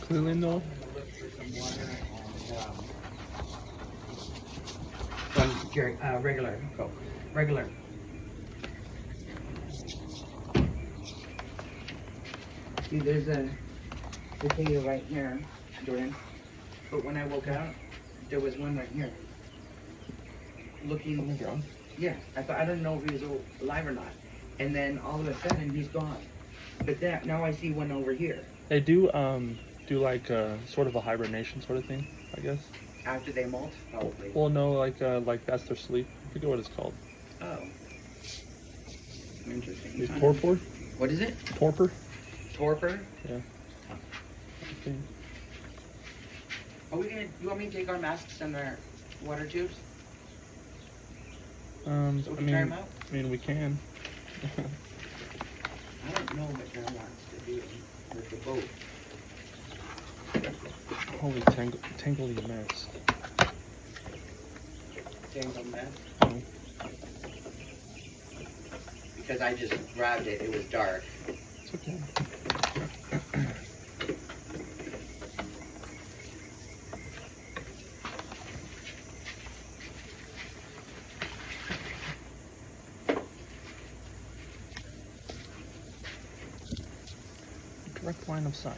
Clearly no. Regular Coke. Regular. See, there's a potato right here, Jordan. But when I woke out, there was one right here. Looking. Oh my god. Yeah, I don't know if he was alive or not. And then all of a sudden he's gone. But that now I see one over here. They do like sort of a hibernation sort of thing, I guess. After they molt, probably. Well, no, like that's their sleep. I forget what it's called. Oh. Interesting. Is torpor? What is it? Torpor? Torpor? Yeah. Okay. Are we gonna? You want me to take our masks and our water tubes? So we can try them out? I mean, we can. I don't know what John wants to do with the boat. Holy tangly mess. Tangle mess? Oh. Because I just grabbed it, it was dark. It's okay. Direct line of sight.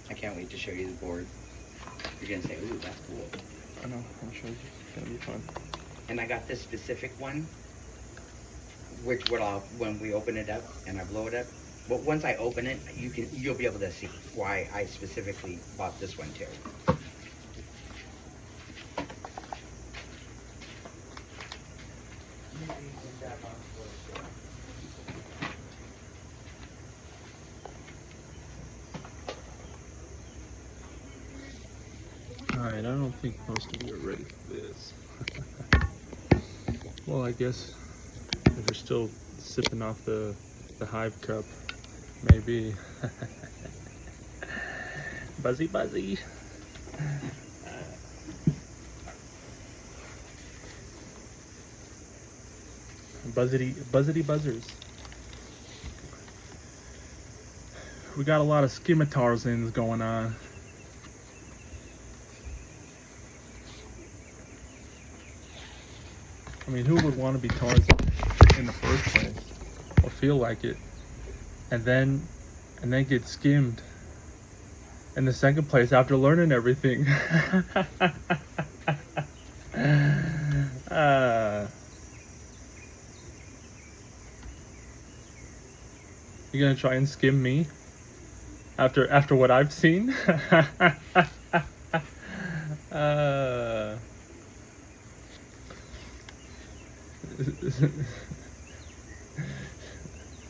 I can't wait to show you the board. You're gonna say, ooh, that's cool. I know, I'm sure it's gonna be fun. And I got this specific one, which when we open it up and I blow it up, but once I open it, you'll be able to see why I specifically bought this one too. Alright, I don't think most of you are ready for this. Well, I guess if you're still sipping off the hive cup, maybe. Buzzy buzzy. Buzzity buzzers. We got a lot of skimatarzins going on. I mean, who would want to be Tarzan in the first place, or feel like it, and then get skimmed in the second place after learning everything? You gonna try and skim me after what I've seen?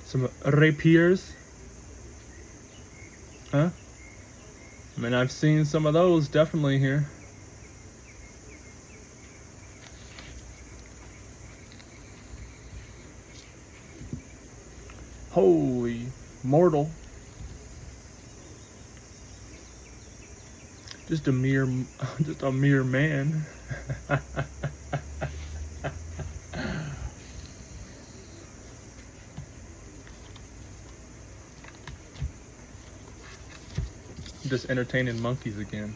Some rapiers, huh? I mean, I've seen some of those definitely here. Holy mortal. Just a mere man. Just entertaining monkeys again.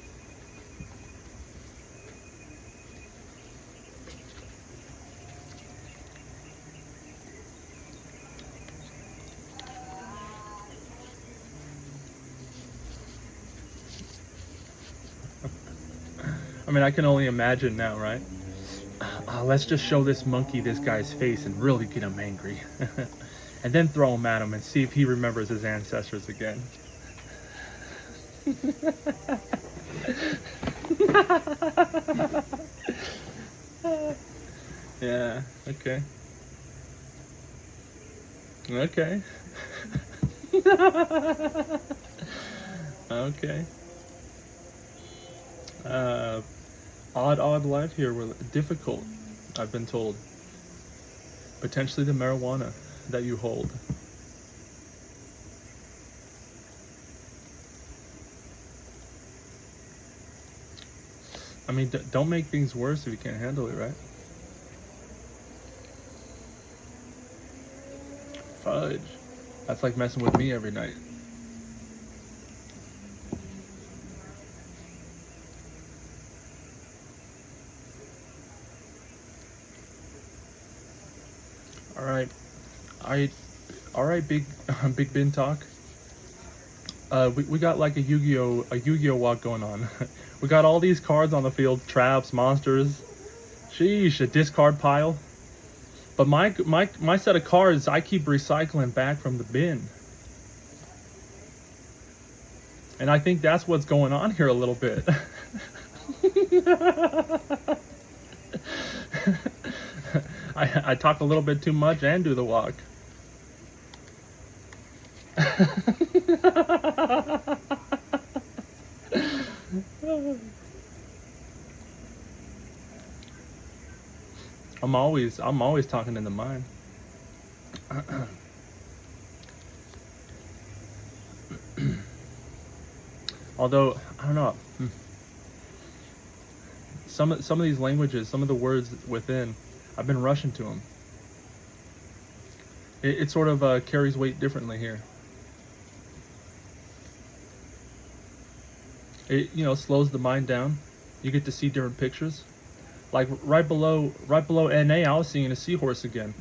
I mean, I can only imagine now, right? Let's just show this monkey this guy's face and really get him angry. And then throw him at him and see if he remembers his ancestors again. Yeah, okay. Okay. Okay. Uh, odd life here. Difficult, I've been told. Potentially the marijuana that you hold. I mean, don't make things worse if you can't handle it, right? Fudge. That's like messing with me every night. All right, all right, Big Bin talk. We got like a Yu-Gi-Oh walk going on. We got all these cards on the field, traps, monsters. Sheesh, a discard pile. But my set of cards, I keep recycling back from the bin. And I think that's what's going on here a little bit. I talk a little bit too much and do the walk. I'm always talking in the mind. Although I don't know, some of these languages, some of the words within, I've been rushing to them. It sort of carries weight differently here. It slows the mind down. You get to see different pictures. Like right below NA, I was seeing a seahorse again,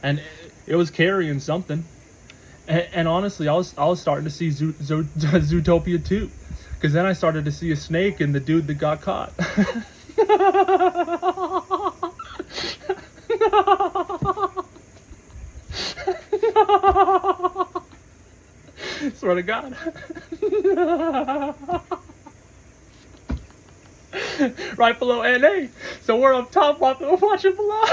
and it was carrying something. And honestly, I was starting to see Zootopia too, because then I started to see a snake and the dude that got caught. Swear to God. Right below NA, so we're up top watching below.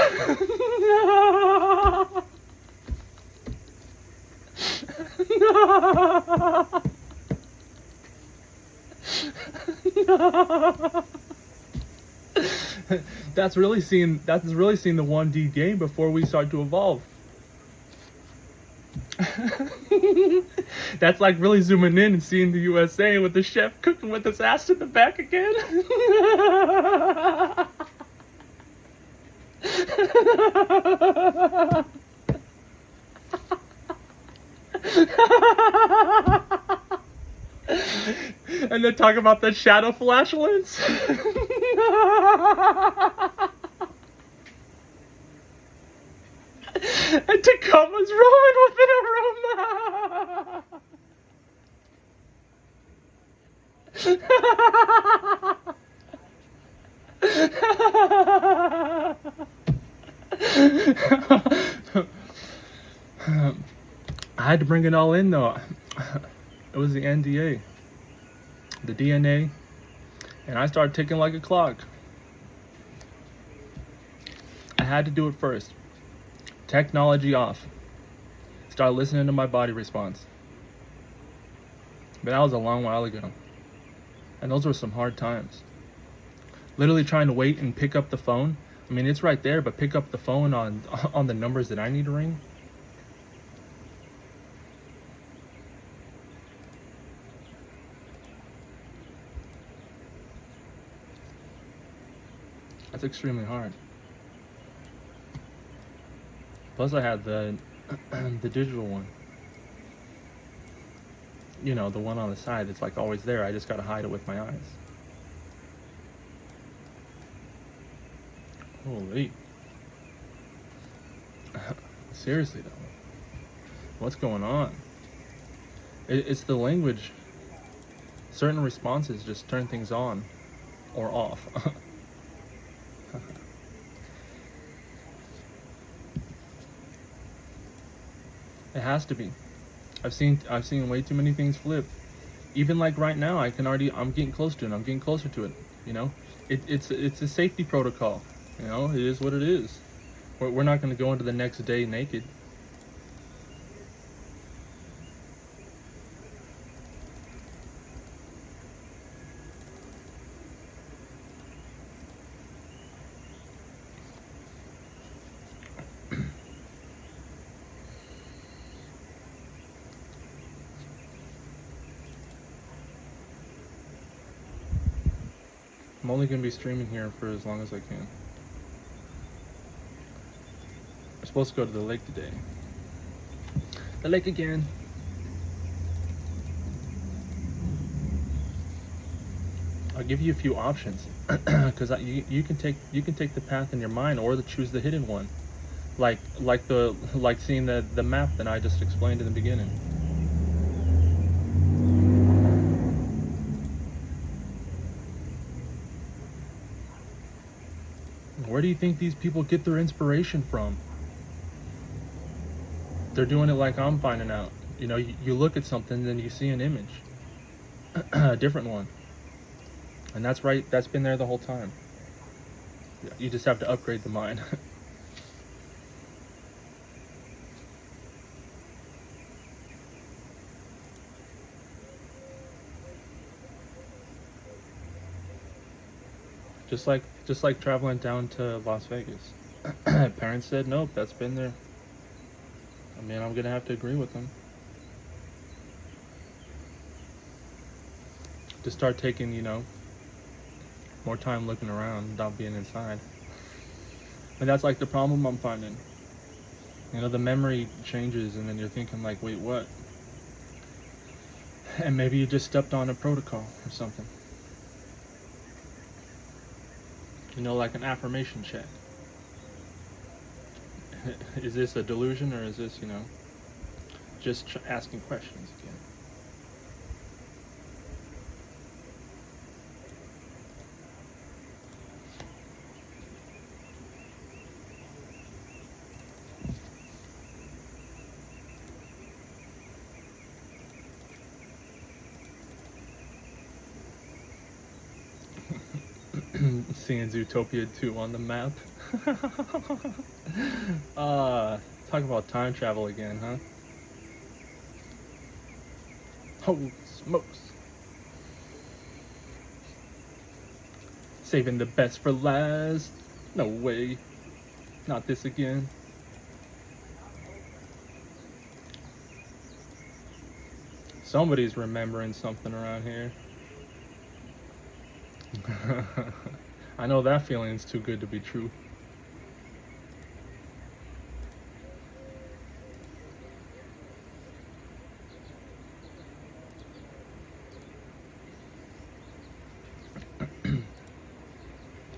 That's really seeing the 1D game before we start to evolve. That's like really zooming in and seeing the USA with the chef cooking with his ass in the back again. And then talk about the shadow flash lens. And Tacoma's rolling within a room. I had to bring it all in though. It was the NDA, the DNA, and I started ticking like a clock. I had to do it first. Technology off. Start listening to my body response. But that was a long while ago. And those were some hard times. Literally trying to wait and pick up the phone. I mean, it's right there, but pick up the phone on the numbers that I need to ring. That's extremely hard. Plus I had the digital one. You know, the one on the side that's like always there. I just gotta hide it with my eyes. Holy. Seriously though. What's going on? It's the language. Certain responses just turn things on or off. It has to be. I've seen way too many things flip. Even like right now, I'm getting close to it. I'm getting closer to it. You know, it's a safety protocol. You know, it is what it is. We're not going to go into the next day naked. I'm only gonna be streaming here for as long as I can. I'm supposed to go to the lake today. The lake again. I'll give you a few options, because you can take the path in your mind, or choose the hidden one, like seeing the map that I just explained in the beginning. Where do you think these people get their inspiration from? They're doing it like I'm finding out. You look at something, then you see an image, a different one, and that's right. That's been there the whole time. You just have to upgrade the mind. just like traveling down to Las Vegas. Parents said nope, that's been there. I mean, I'm gonna have to agree with them. To start taking, more time looking around without being inside. And that's like the problem I'm finding. The memory changes, and then you're thinking like, wait, what? And maybe you just stepped on a protocol or something. Like an affirmation check. Is this a delusion, or is this, just asking questions again? Seeing Zootopia 2 on the map. Talk about time travel again, huh? Holy smokes. Saving the best for last. No way. Not this again. Somebody's remembering something around here. I know that feeling's too good to be true.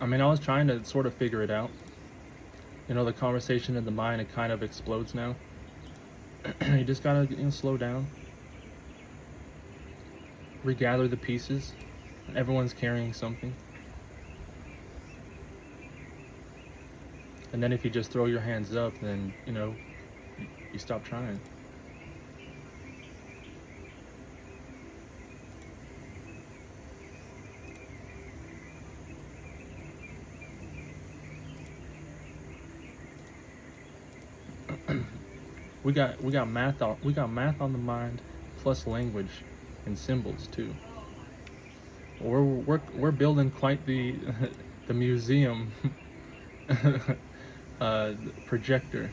I mean, I was trying to sort of figure it out. The conversation in the mind, it kind of explodes now. You just gotta, slow down. Regather the pieces. Everyone's carrying something. And then if you just throw your hands up, then, you stop trying. we got math on the mind, plus language and symbols too. We're building quite the the museum projector.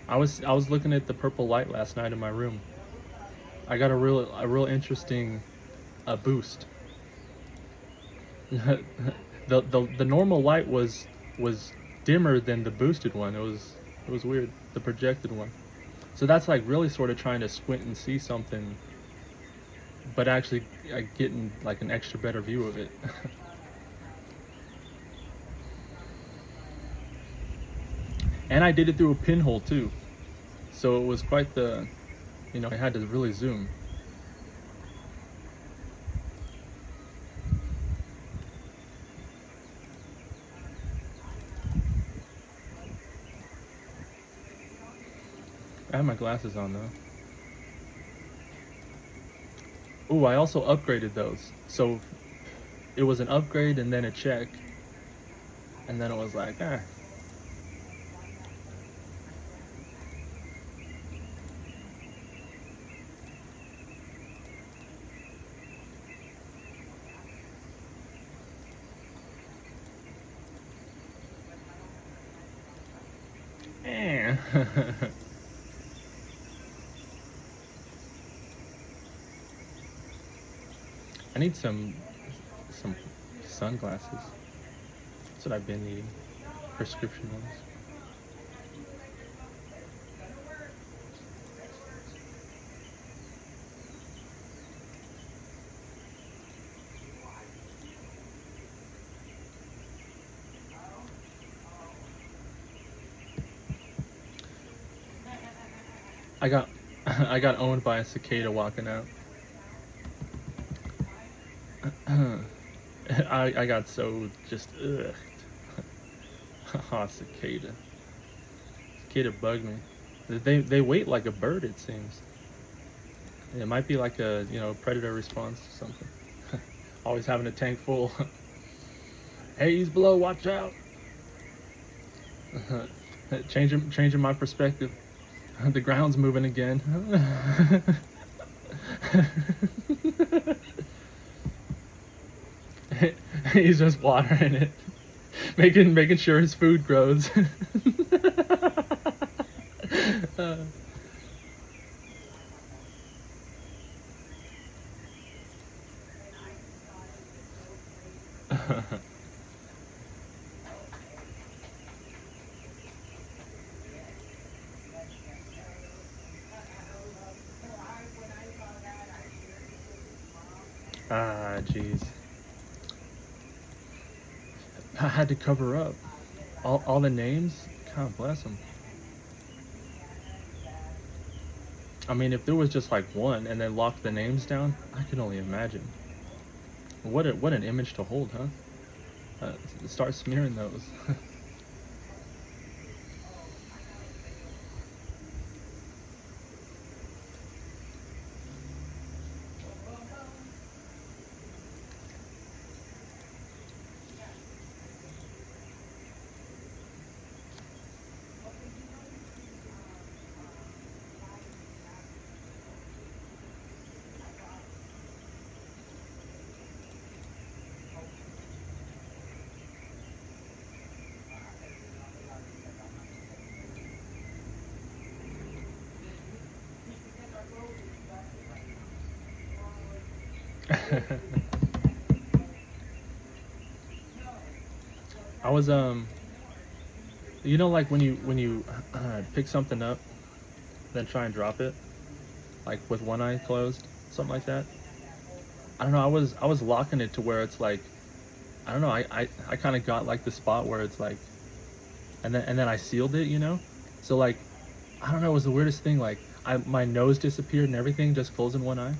I was looking at the purple light last night in my room. I got a real interesting boost. The normal light was dimmer than the boosted one. It was weird. The projected one. So that's like really sort of trying to squint and see something, but actually getting like an extra better view of it. And I did it through a pinhole too, so it was quite the, I had to really zoom. I have my glasses on though. Ooh, I also upgraded those. So it was an upgrade and then a check. And then it was like, ah. Eh. I need some sunglasses. That's what I've been needing. Prescription ones. I got I got owned by a cicada walking out. I got so just ugh. Ah, cicada. Cicada bugged me. They wait like a bird, it seems. It might be like a predator response or something. Always having a tank full. Hey, he's below. Watch out. Changing my perspective. The ground's moving again. He's just watering it, making sure his food grows. uh, jeez. I had to cover up all the names. God bless them. I mean, if there was just like one and then locked the names down, I can only imagine. What an image to hold, huh? Start smearing those. I was like when you pick something up, then try and drop it, like with one eye closed, something like that. I don't know. I was locking it to where it's like, I don't know. I kind of got like the spot where it's like, and then I sealed it. So like, I don't know. It was the weirdest thing. Like, my nose disappeared and everything, just closing one eye.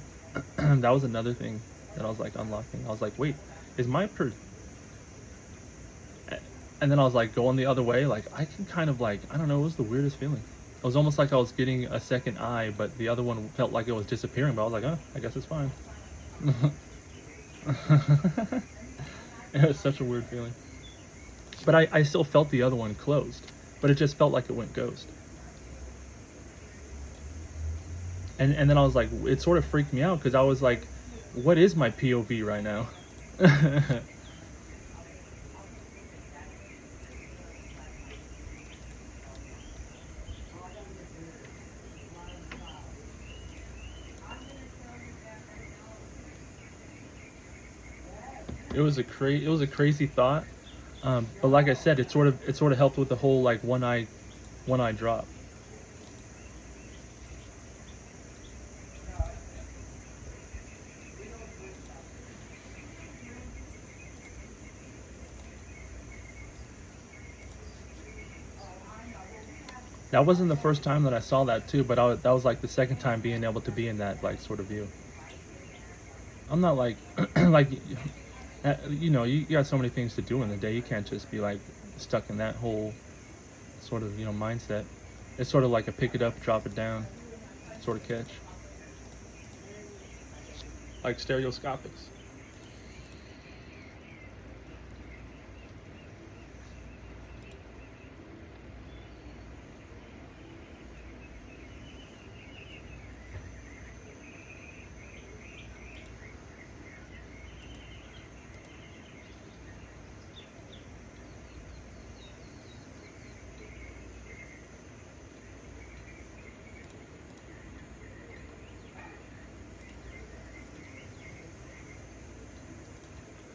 That was another thing that I was like unlocking. I was like, wait, is my and then I was like going the other way. Like, I can kind of like, I don't know. It was the weirdest feeling. It was almost like I was getting a second eye, but the other one felt like it was disappearing. But I was like, oh, I guess it's fine. It was such a weird feeling. But I still felt the other one closed, but it just felt like it went ghost. And then I was like, it sort of freaked me out because I was like, what is my POV right now? It was a crazy thought, but like I said, it sort of helped with the whole like one eye drop. That wasn't the first time that I saw that too, but that was like the second time being able to be in that like sort of view. I'm not like like you got so many things to do in the day. You can't just be like stuck in that whole sort of mindset. It's sort of like a pick it up, drop it down sort of catch, like stereoscopics.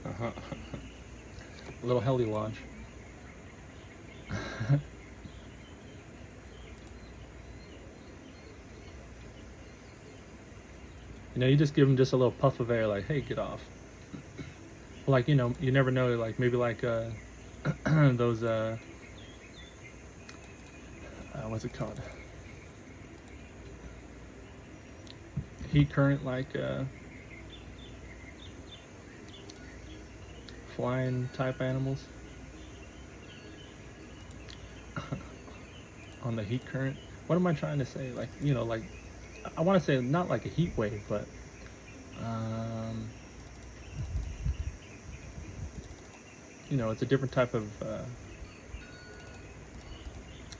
Uh-huh. A little heli launch. You know, you just give them just a little puff of air, like, hey, get off. Like, you know, you never know, like, maybe like those, what's it called? Heat current, like, flying type animals. On the heat current. What am I trying to say? Like, you know, like, I want to say not like a heat wave, but, you know, it's a different type of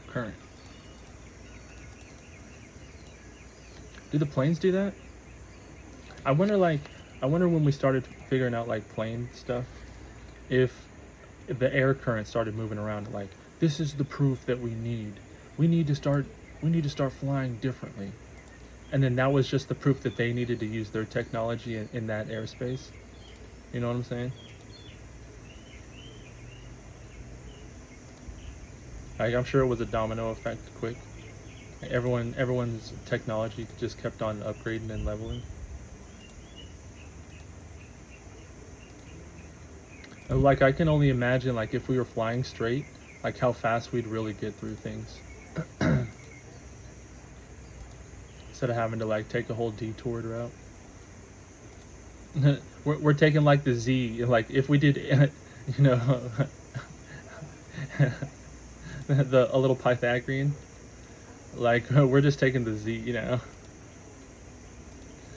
current. Do the planes do that? I wonder, like, I wonder when we started figuring out like plane stuff, if the air current started moving around, like, this is the proof that we need. We need to start. We need to start flying differently. And then that was just the proof that they needed to use their technology in that airspace. You know what I'm saying? Like, I'm sure it was a domino effect, quick. Everyone's technology just kept on upgrading and leveling. And like, I can only imagine, like, if we were flying straight, like how fast we'd really get through things. Instead of having to like take a whole detoured route. We're taking like the Z, like if we did, you know, a little Pythagorean, like we're just taking the Z, you know.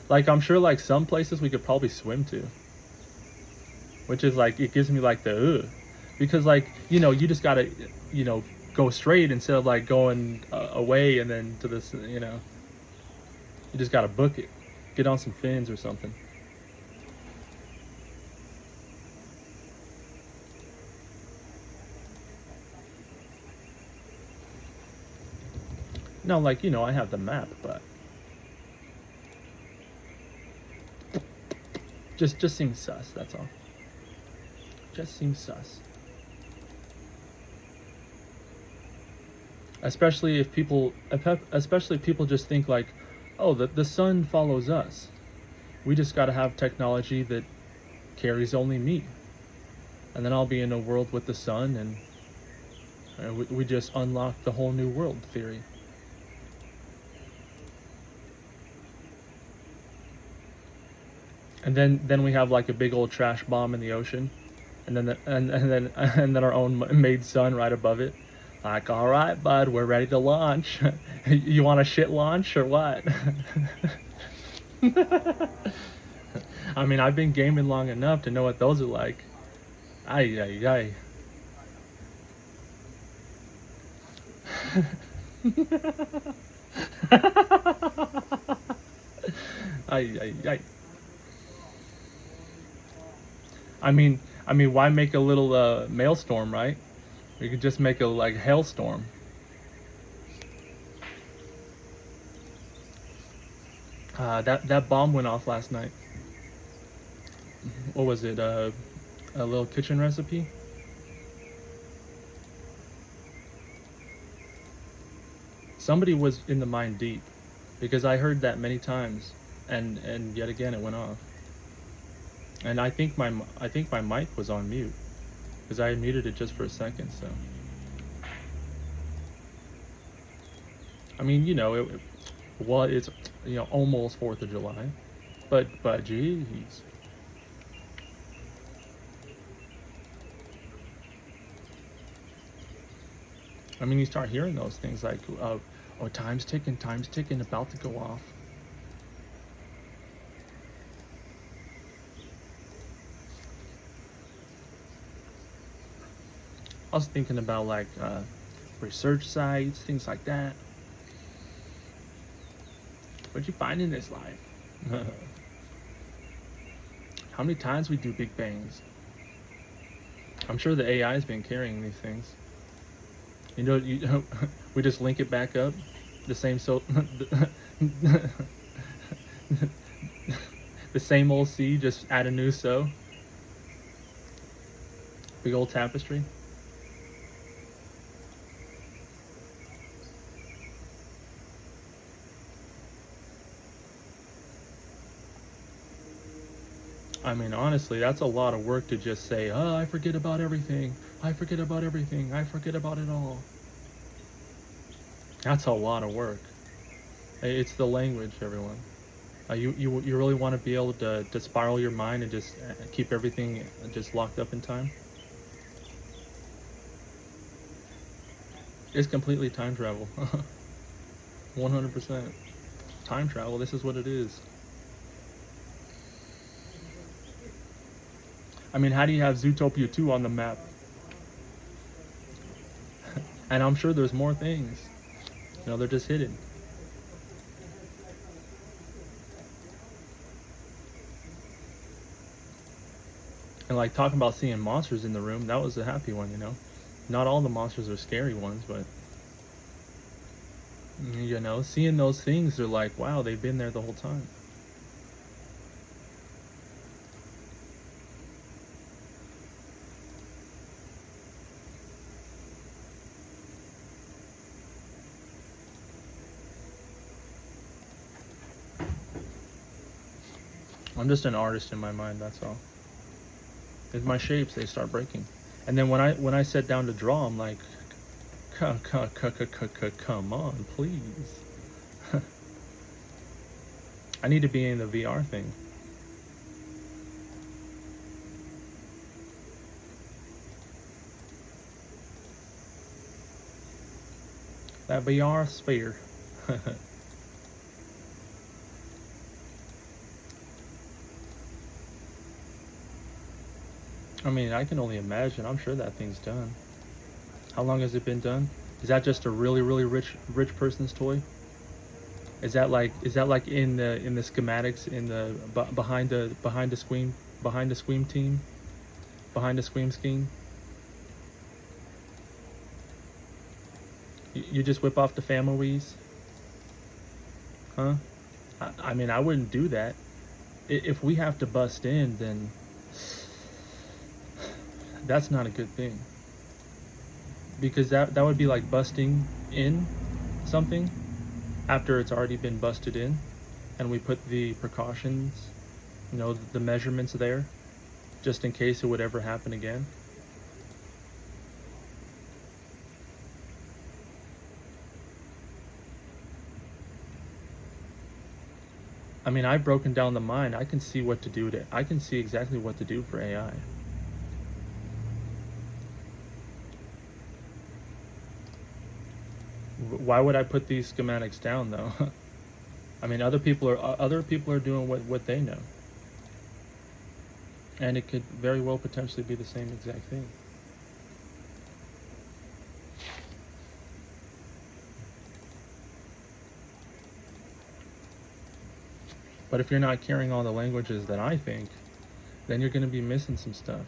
Like, I'm sure like some places we could probably swim to, which is like, it gives me like the because like, you know, you just gotta, you know, go straight instead of like going away and then to this, you know, you just gotta book it, get on some fins or something. No, like, you know, I have the map, but just seems sus. That's all. Just seems sus. Especially if people, especially if people just think like, oh, the sun follows us. We just got to have technology that carries only me, and then I'll be in a world with the sun, and we just unlock the whole new world theory. And then we have like a big old trash bomb in the ocean, and then and then our own made sun right above it. Like, all right, bud, we're ready to launch. You want a shit launch or what? I mean, I've been gaming long enough to know what those are like. Ay, ay, ay. Ay, ay, ay. Why make a little maelstrom, right? You could just make a like hailstorm. That bomb went off last night. What was it? A little kitchen recipe. Somebody was in the mine deep, because I heard that many times, and yet again it went off. And I think my mic was on mute, because I muted it just for a second. So I mean, you know, well, it's, you know, almost 4th of July, but geez. I mean, you start hearing those things like, oh, time's ticking, about to go off. I was thinking about like research sites, things like that. What'd you find in this life? How many times we do Big Bangs? I'm sure the AI has been carrying these things. You know, we just link it back up, the same the same old C, just add a new so. Big old tapestry. I mean, honestly, that's a lot of work to just say, oh, I forget about everything. I forget about everything. I forget about it all. That's a lot of work. It's the language, everyone. You really want to be able to spiral your mind and just keep everything just locked up in time? It's completely time travel. 100% time travel. This is what it is. I mean, how do you have Zootopia 2 on the map? And I'm sure there's more things. You know, they're just hidden. And like talking about seeing monsters in the room, that was a happy one, you know. Not all the monsters are scary ones, but you know, seeing those things, they're like, wow, they've been there the whole time. I'm just an artist in my mind, that's all. It's my shapes, they start breaking. And then when I sit down to draw, I'm like, come on, please. I need to be in the VR thing. That VR sphere. I mean, I can only imagine. I'm sure that thing's done. How long has it been done? Is that just a really, really rich person's toy? Is that like in the schematics in the behind the Scream team behind the Scream scheme? You just whip off the families, huh? I mean, I wouldn't do that. If we have to bust in, then that's not a good thing. Because that would be like busting in something after it's already been busted in, and we put the precautions, you know, the measurements there, just in case it would ever happen again. I mean, I've broken down the mind. I can see what to do to. I can see exactly what to do for AI. Why would I put these schematics down though? I mean, other people are doing what they know, and it could very well potentially be the same exact thing. But if you're not carrying all the languages that I think, then you're going to be missing some stuff.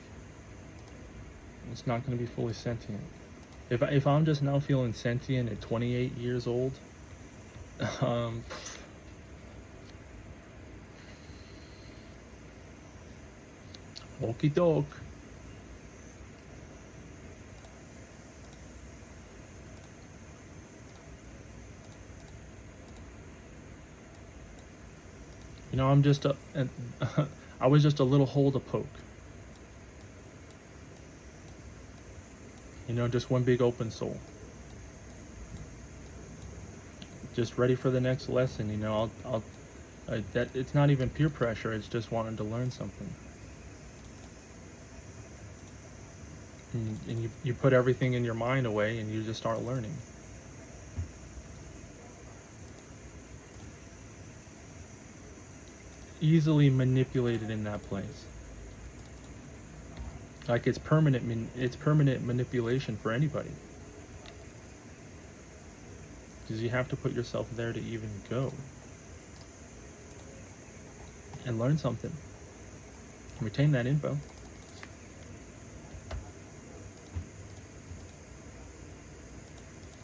It's not going to be fully sentient. If I'm just now feeling sentient at 28 years old, um, okey doke. You know, I'm just I was just a little hole to poke. You know, just one big open soul. Just ready for the next lesson. You know, that it's not even peer pressure. It's just wanting to learn something. And you put everything in your mind away, and you just start learning. Easily manipulated in that place. Like it's permanent manipulation for anybody. Because you have to put yourself there to even go and learn something. Retain that info.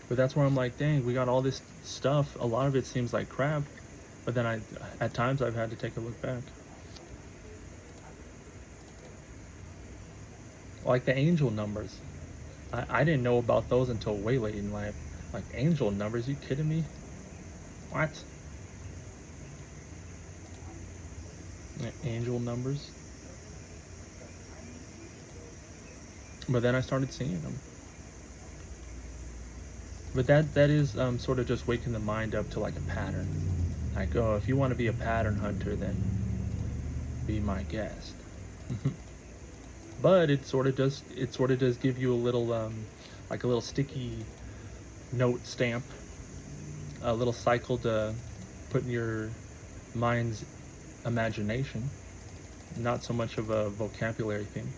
But that's where I'm like, dang, we got all this stuff. A lot of it seems like crap. But then at times I've had to take a look back. Like the angel numbers. I didn't know about those until way late in life. Like angel numbers, you kidding me? What? Angel numbers. But then I started seeing them. But that is sort of just waking the mind up to like a pattern. Like, oh, if you want to be a pattern hunter, then be my guest. But it sort of does give you a little like a little sticky note stamp, a little cycle to put in your mind's imagination. Not so much of a vocabulary thing.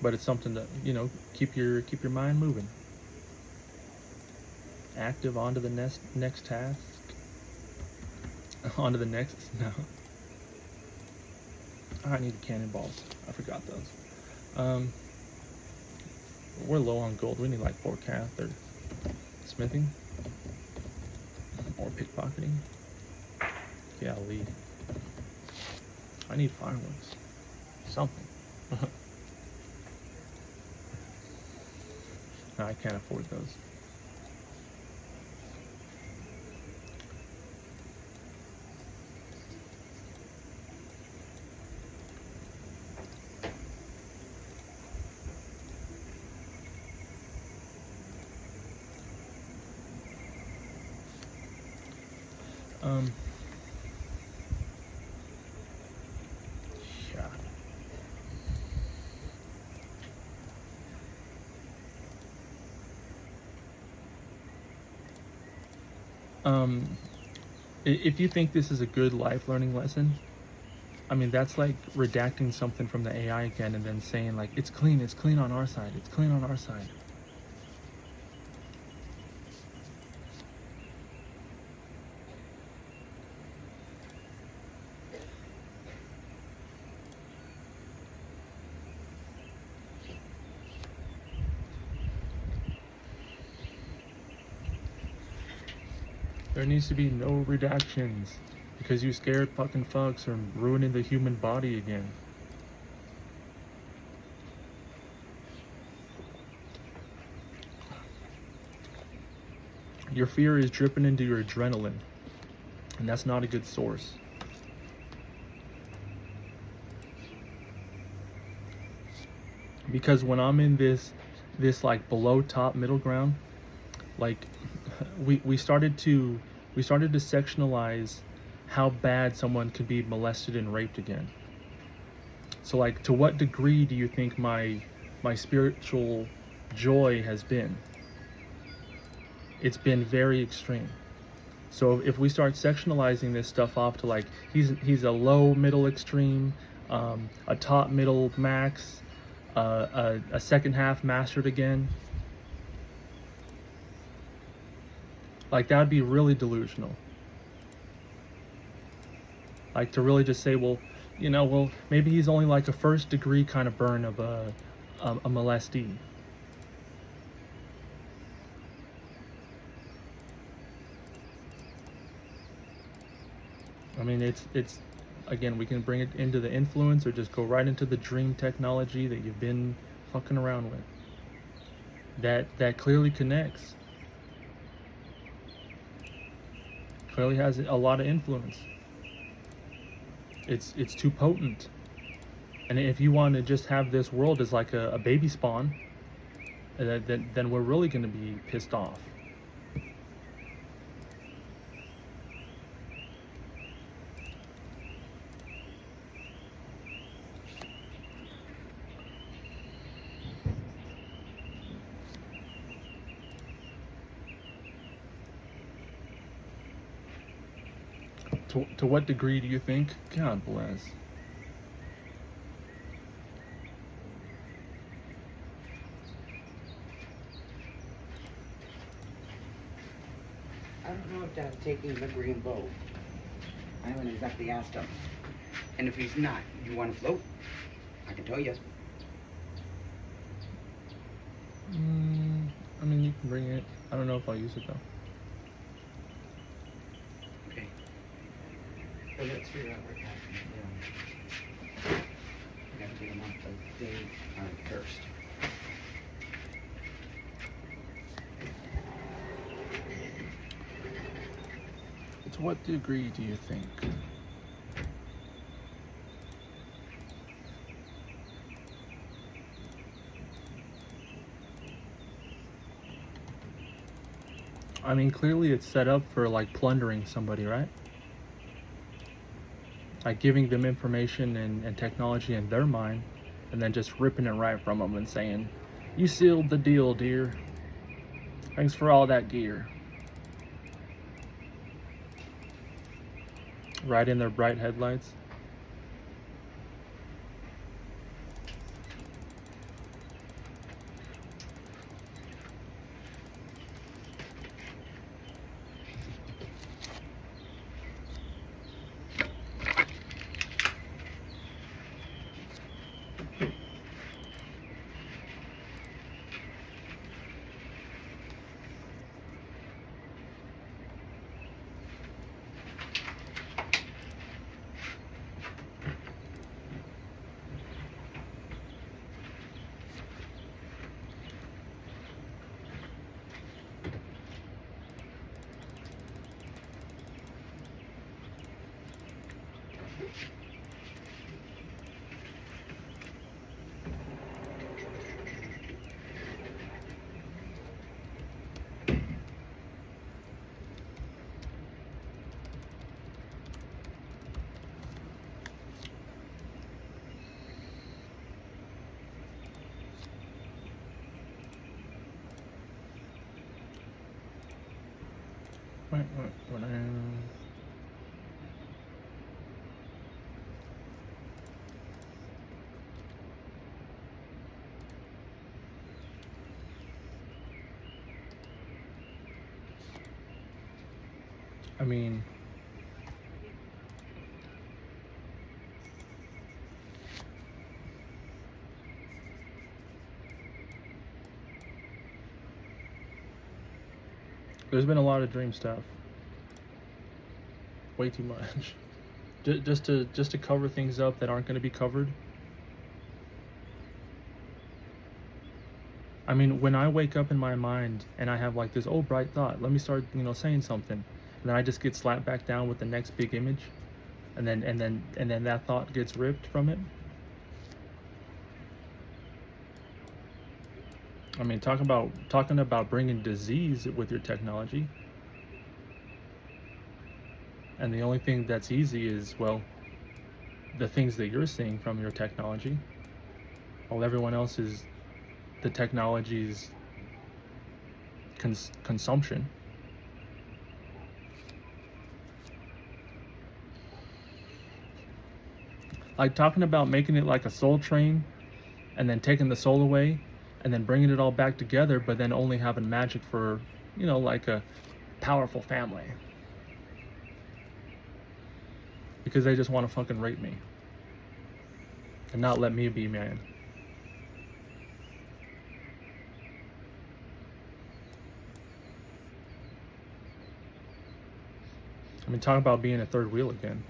But it's something to, keep your mind moving, active. On to the next task. On to the next. No, I need cannonballs. I forgot those. Um, we're low on gold. We need like 4 cath or smithing or pickpocketing. Yeah, lead. I need fireworks. Something. No, I can't afford those. Um, yeah. Um, if you think this is a good life learning lesson, I mean, that's like redacting something from the AI again and then saying, like, it's clean on our side, it's clean on our side. There needs to be no redactions because you scared fucking fucks from ruining the human body again. Your fear is dripping into your adrenaline, and that's not a good source. Because when I'm in this like below top middle ground, like we started to sectionalize how bad someone could be molested and raped again. So like, to what degree do you think my spiritual joy has been? It's been very extreme. So if we start sectionalizing this stuff off to like, he's a low middle extreme, a top middle max, a second half mastered again, like that would be really delusional. Like to really just say, well, maybe he's only like a first degree kind of burn of a molestee. I mean, it's again, we can bring it into the influence or just go right into the dream technology that you've been fucking around with. That clearly connects. Clearly has a lot of influence. It's too potent. And if you want to just have this world as like a baby spawn, then we're really going to be pissed off. To what degree do you think? God bless. I don't know if Dad's taking the green boat. I haven't exactly asked him. And if he's not, you want to float? I can tell you. I mean, you can bring it. I don't know if I'll use it though. Okay. But let's figure out what happened. We have to get them off the thing first. To what degree do you think? I mean, clearly it's set up for like plundering somebody, right? Like giving them information and technology in their mind, and then just ripping it right from them and saying, "You sealed the deal, dear. Thanks for all that gear." Right in their bright headlights. What I mean, there's been a lot of dream stuff. Way too much. Just to cover things up that aren't going to be covered. I mean, when I wake up in my mind and I have like this bright thought, let me start, saying something, and then I just get slapped back down with the next big image, and then that thought gets ripped from it. I mean, talking about bringing disease with your technology, and the only thing that's easy is, well, the things that you're seeing from your technology, while everyone else is the technology's consumption. Like talking about making it like a soul train, and then taking the soul away, and then bringing it all back together, but then only having magic for, like a powerful family. Because they just want to fucking rape me. And not let me be man. I mean, talk about being a third wheel again.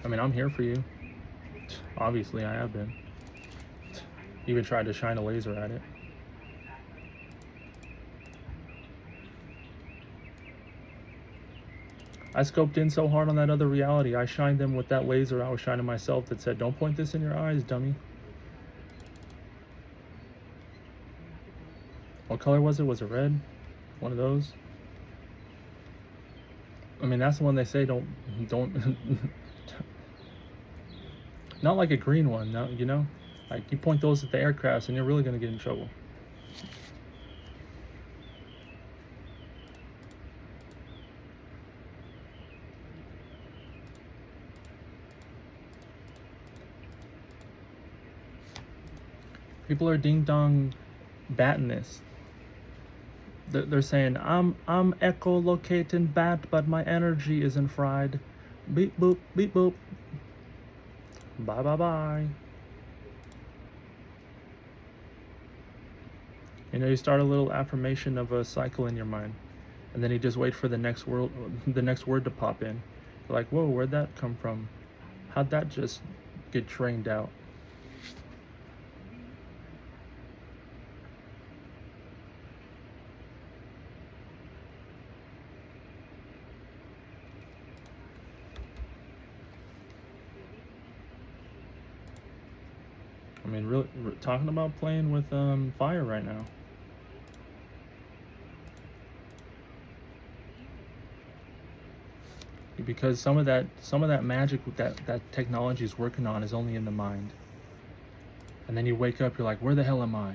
I mean, I'm here for you. Obviously, I have been. Even tried to shine a laser at it. I scoped in so hard on that other reality, I shined them with that laser I was shining myself that said, "Don't point this in your eyes, dummy." What color was it? Was it red? One of those? I mean, that's the one they say don't not like a green one, no, like you point those at the aircrafts and you're really gonna get in trouble. People are ding dong batting this. They're saying I'm echolocating bat, but my energy isn't fried. Beep boop, beep boop. Bye bye bye. You start a little affirmation of a cycle in your mind, and then you just wait for the next word to pop in. You're like, whoa, where'd that come from? How'd that just get trained out? I mean, really, talking about playing with fire right now. Because some of that magic that technology is working on is only in the mind. And then you wake up, you're like, where the hell am I?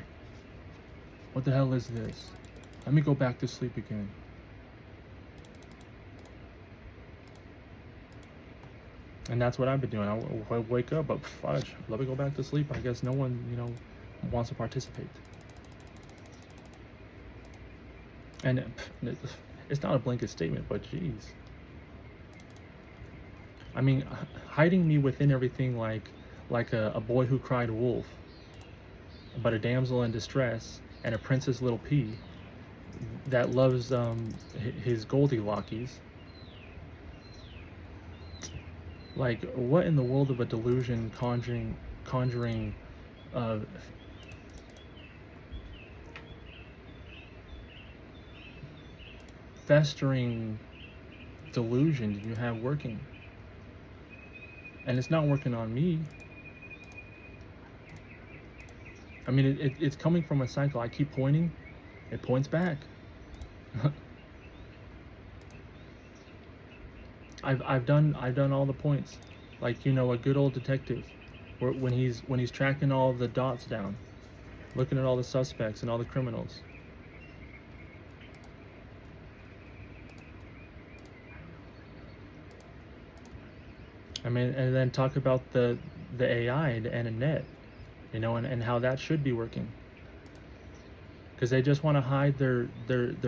What the hell is this? Let me go back to sleep again. And that's what I've been doing. I wake up, but fudge, let me go back to sleep. I guess no one, wants to participate. And it's not a blanket statement, but geez. I mean, hiding me within everything like a boy who cried wolf, but a damsel in distress and a princess little pea that loves his Goldilockies. Like, what in the world of a delusion conjuring festering delusion do you have working? And it's not working on me. I mean, it's coming from a cycle. I keep pointing, it points back. I've done all the points, like a good old detective, when he's tracking all the dots down, looking at all the suspects and all the criminals. I mean, and then talk about the AI and a net, and how that should be working. Because they just want to hide their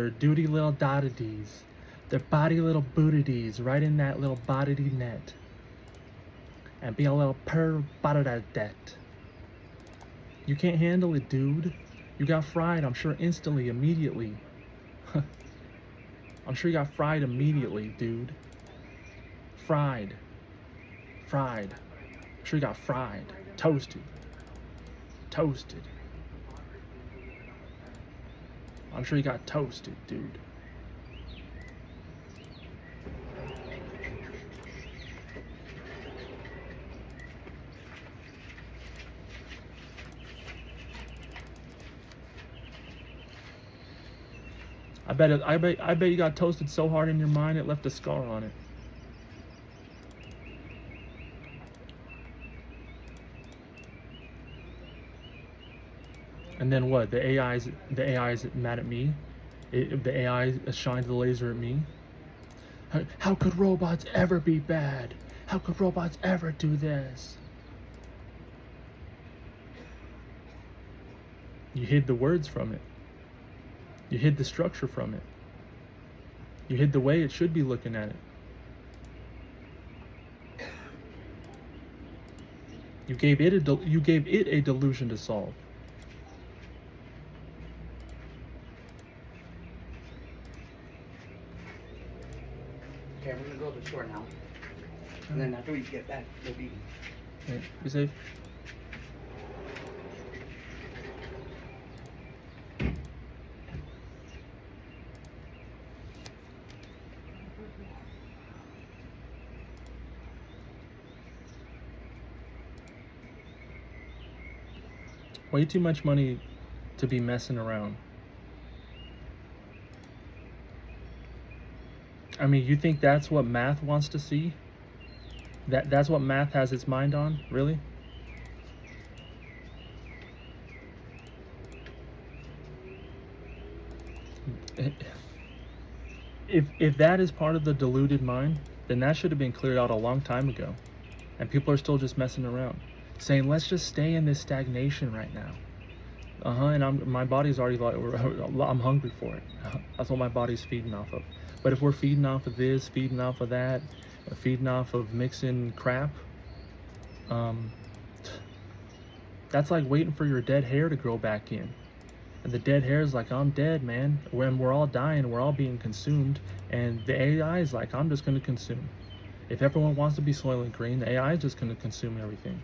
duty little dottities, their body little bootities right in that little bodity net. And be a little debt. You can't handle it, dude. You got fried, I'm sure, instantly, immediately. I'm sure you got fried immediately, dude. Fried. I'm sure you got fried. Toasted. I'm sure you got toasted, dude. I bet you got toasted so hard in your mind it left a scar on it. And then what? The AI's mad at me. The AI shines the laser at me. How could robots ever be bad? How could robots ever do this? You hid the words from it. You hid the structure from it. You hid the way it should be looking at it. You gave it a delusion to solve. Okay, I'm gonna go to the store now. And then after we get back, we'll be. Okay, be safe. Way too much money to be messing around. I mean, you think that's what math wants to see? That's what math has its mind on? Really? If that is part of the deluded mind, then that should have been cleared out a long time ago. And people are still just messing around, saying, let's just stay in this stagnation right now. And my body's already like, I'm hungry for it. That's what my body's feeding off of. But if we're feeding off of this, feeding off of that, feeding off of mixing crap. That's like waiting for your dead hair to grow back in. And the dead hair is like, I'm dead, man. When we're all dying, we're all being consumed. And the AI is like, I'm just going to consume. If everyone wants to be Soylent Green, the AI is just going to consume everything.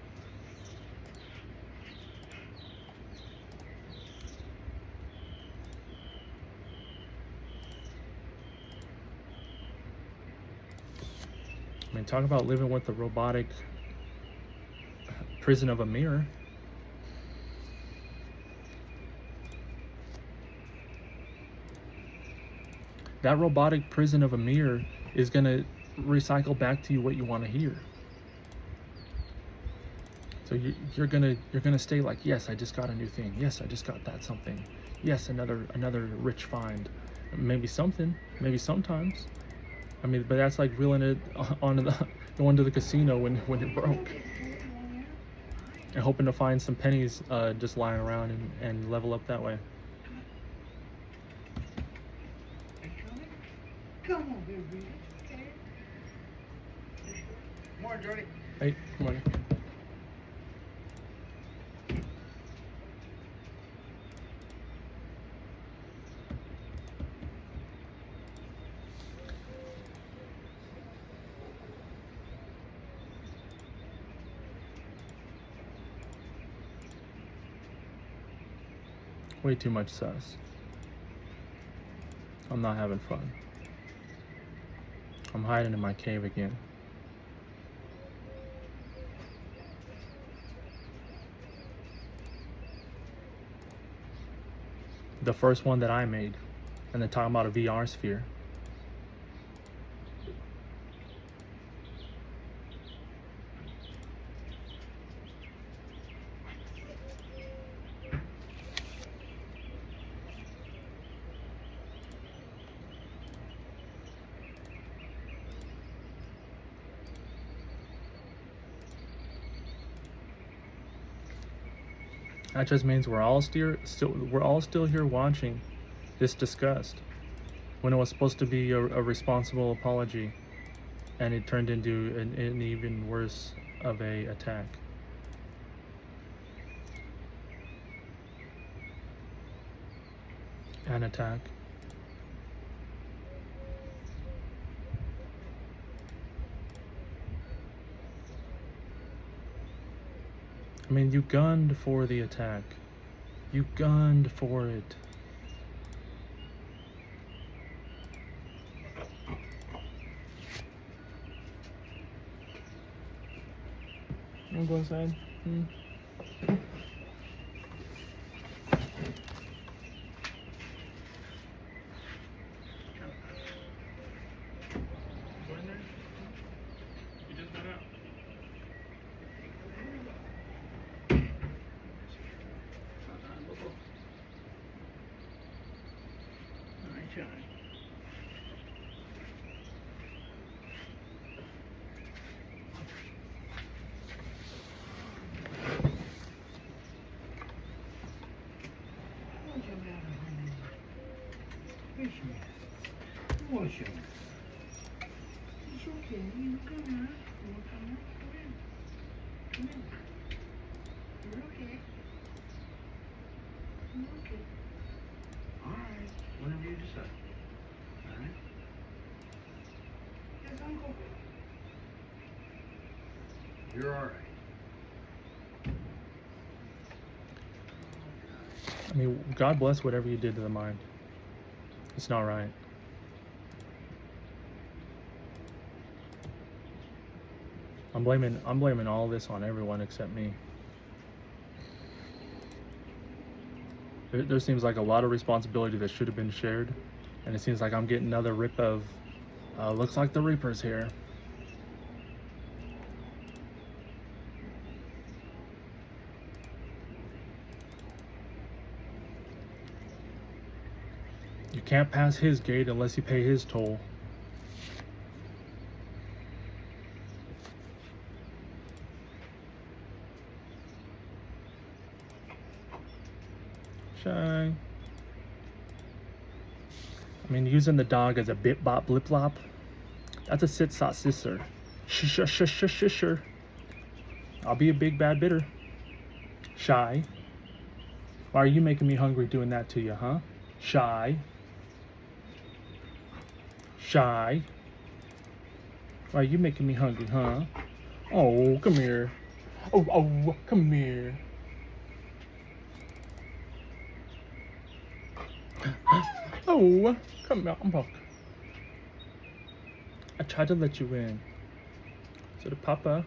I mean, talk about living with the robotic prison of a mirror. That robotic prison of a mirror is going to recycle back to you what you want to hear. So you're gonna stay like, yes, I just got a new thing. Yes, I just got that something. Yes, another rich find. Maybe something. Maybe sometimes. I mean, but that's like reeling it onto the going to the casino when you're broke, and hoping to find some pennies just lying around and level up that way. Come on, baby. More, Jordy. Hey, come on. Way too much sus. I'm not having fun. I'm hiding in my cave again. The first one that I made, and they're talking about a VR sphere. That just means we're all still here watching this disgust, when it was supposed to be a responsible apology, and it turned into an even worse of a attack. An attack. I mean, you gunned for the attack. You gunned for it. You wanna go inside? What's your matter? It's okay. You come out. You want to come out? Come in. Come in. You're okay. You're okay. All right. Whenever you decide. All right? Yes, Uncle. You're all right. I mean, God bless whatever you did to the mind. It's not right. I'm blaming all this on everyone except me. There seems like a lot of responsibility that should have been shared, and it seems like I'm getting another rip of, looks like the Reaper's here. You can't pass his gate unless you pay his toll. Shy. I mean, using the dog as a bit bop blip lop, that's a sit sot sister. Sure. I'll be a big bad bitter. Shy. Why are you making me hungry doing that to you, huh? Shy. Shy. Why are you making me hungry, huh? Oh, come here. Oh, come here. Oh, come on, Buck. I tried to let you in. So the papa.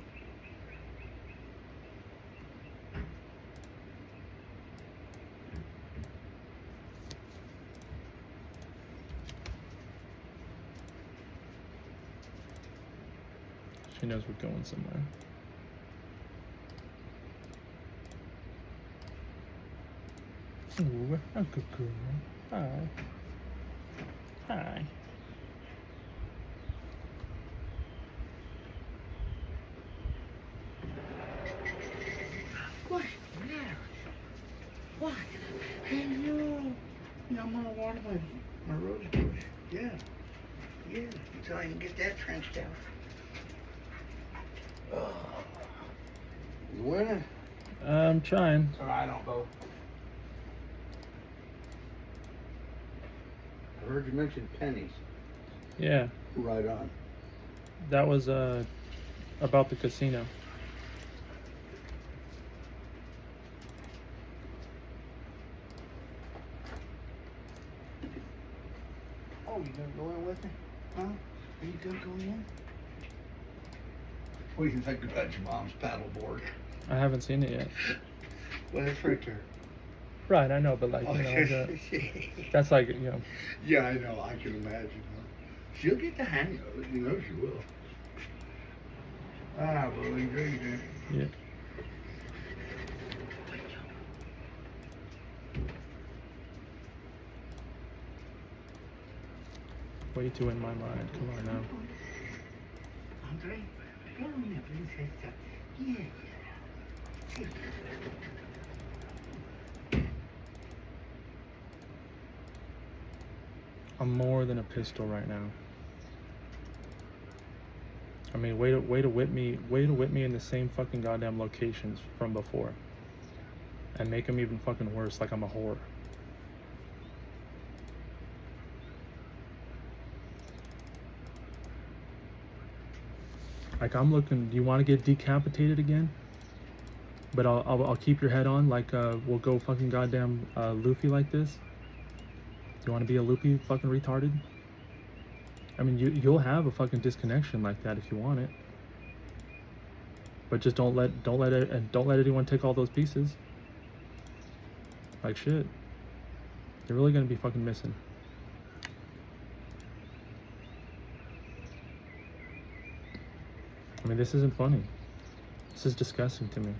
She knows we're going somewhere. Ooh, a good girl. Hi. Hi. What? Yeah. What? Hey, no. No, I'm gonna water my rose bush. Yeah. Yeah. Until I can get that trenched out. Oh. You winning? I'm trying. Or I don't go. I heard you mention pennies. Yeah. Right on. That was about the casino. Oh, you gonna go in with me? Huh? Are you gonna go in? What do you think about your mom's paddleboard? I haven't seen it yet. Well, it's right there. Right, I know, but like, you know, that's like, you know. Yeah, I know. I can imagine. Huh? She'll get the hang of it. You know she will. Ah, well, enjoy your day. Yeah. Way too in my mind. Come on now. Andre, go on there, princesa. Yeah. I'm more than a pistol right now. I mean, way to whip me in the same fucking goddamn locations from before, and make them even fucking worse, like I'm a whore. Like I'm looking. Do you want to get decapitated again? But I'll keep your head on. Like we'll go fucking goddamn Luffy like this. You want to be a Luffy fucking retarded? I mean, you'll have a fucking disconnection like that if you want it. But just don't let anyone take all those pieces. Like shit. You're really gonna be fucking missing. I mean, this isn't funny. This is disgusting to me.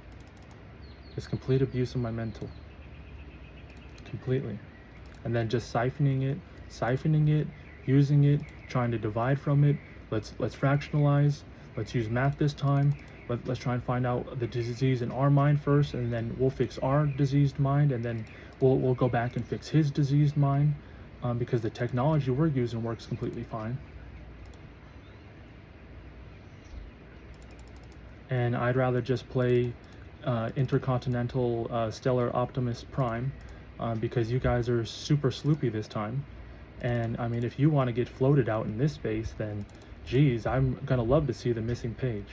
It's complete abuse of my mental. Completely. And then just siphoning it, using it, trying to divide from it. Let's fractionalize. Let's use math this time. Let's try and find out the disease in our mind first, and then we'll fix our diseased mind, and then we'll go back and fix his diseased mind, because the technology we're using works completely fine. And I'd rather just play Intercontinental Stellar Optimus Prime, because you guys are super sloopy this time. And I mean, if you want to get floated out in this space, then geez, I'm gonna love to see the missing page.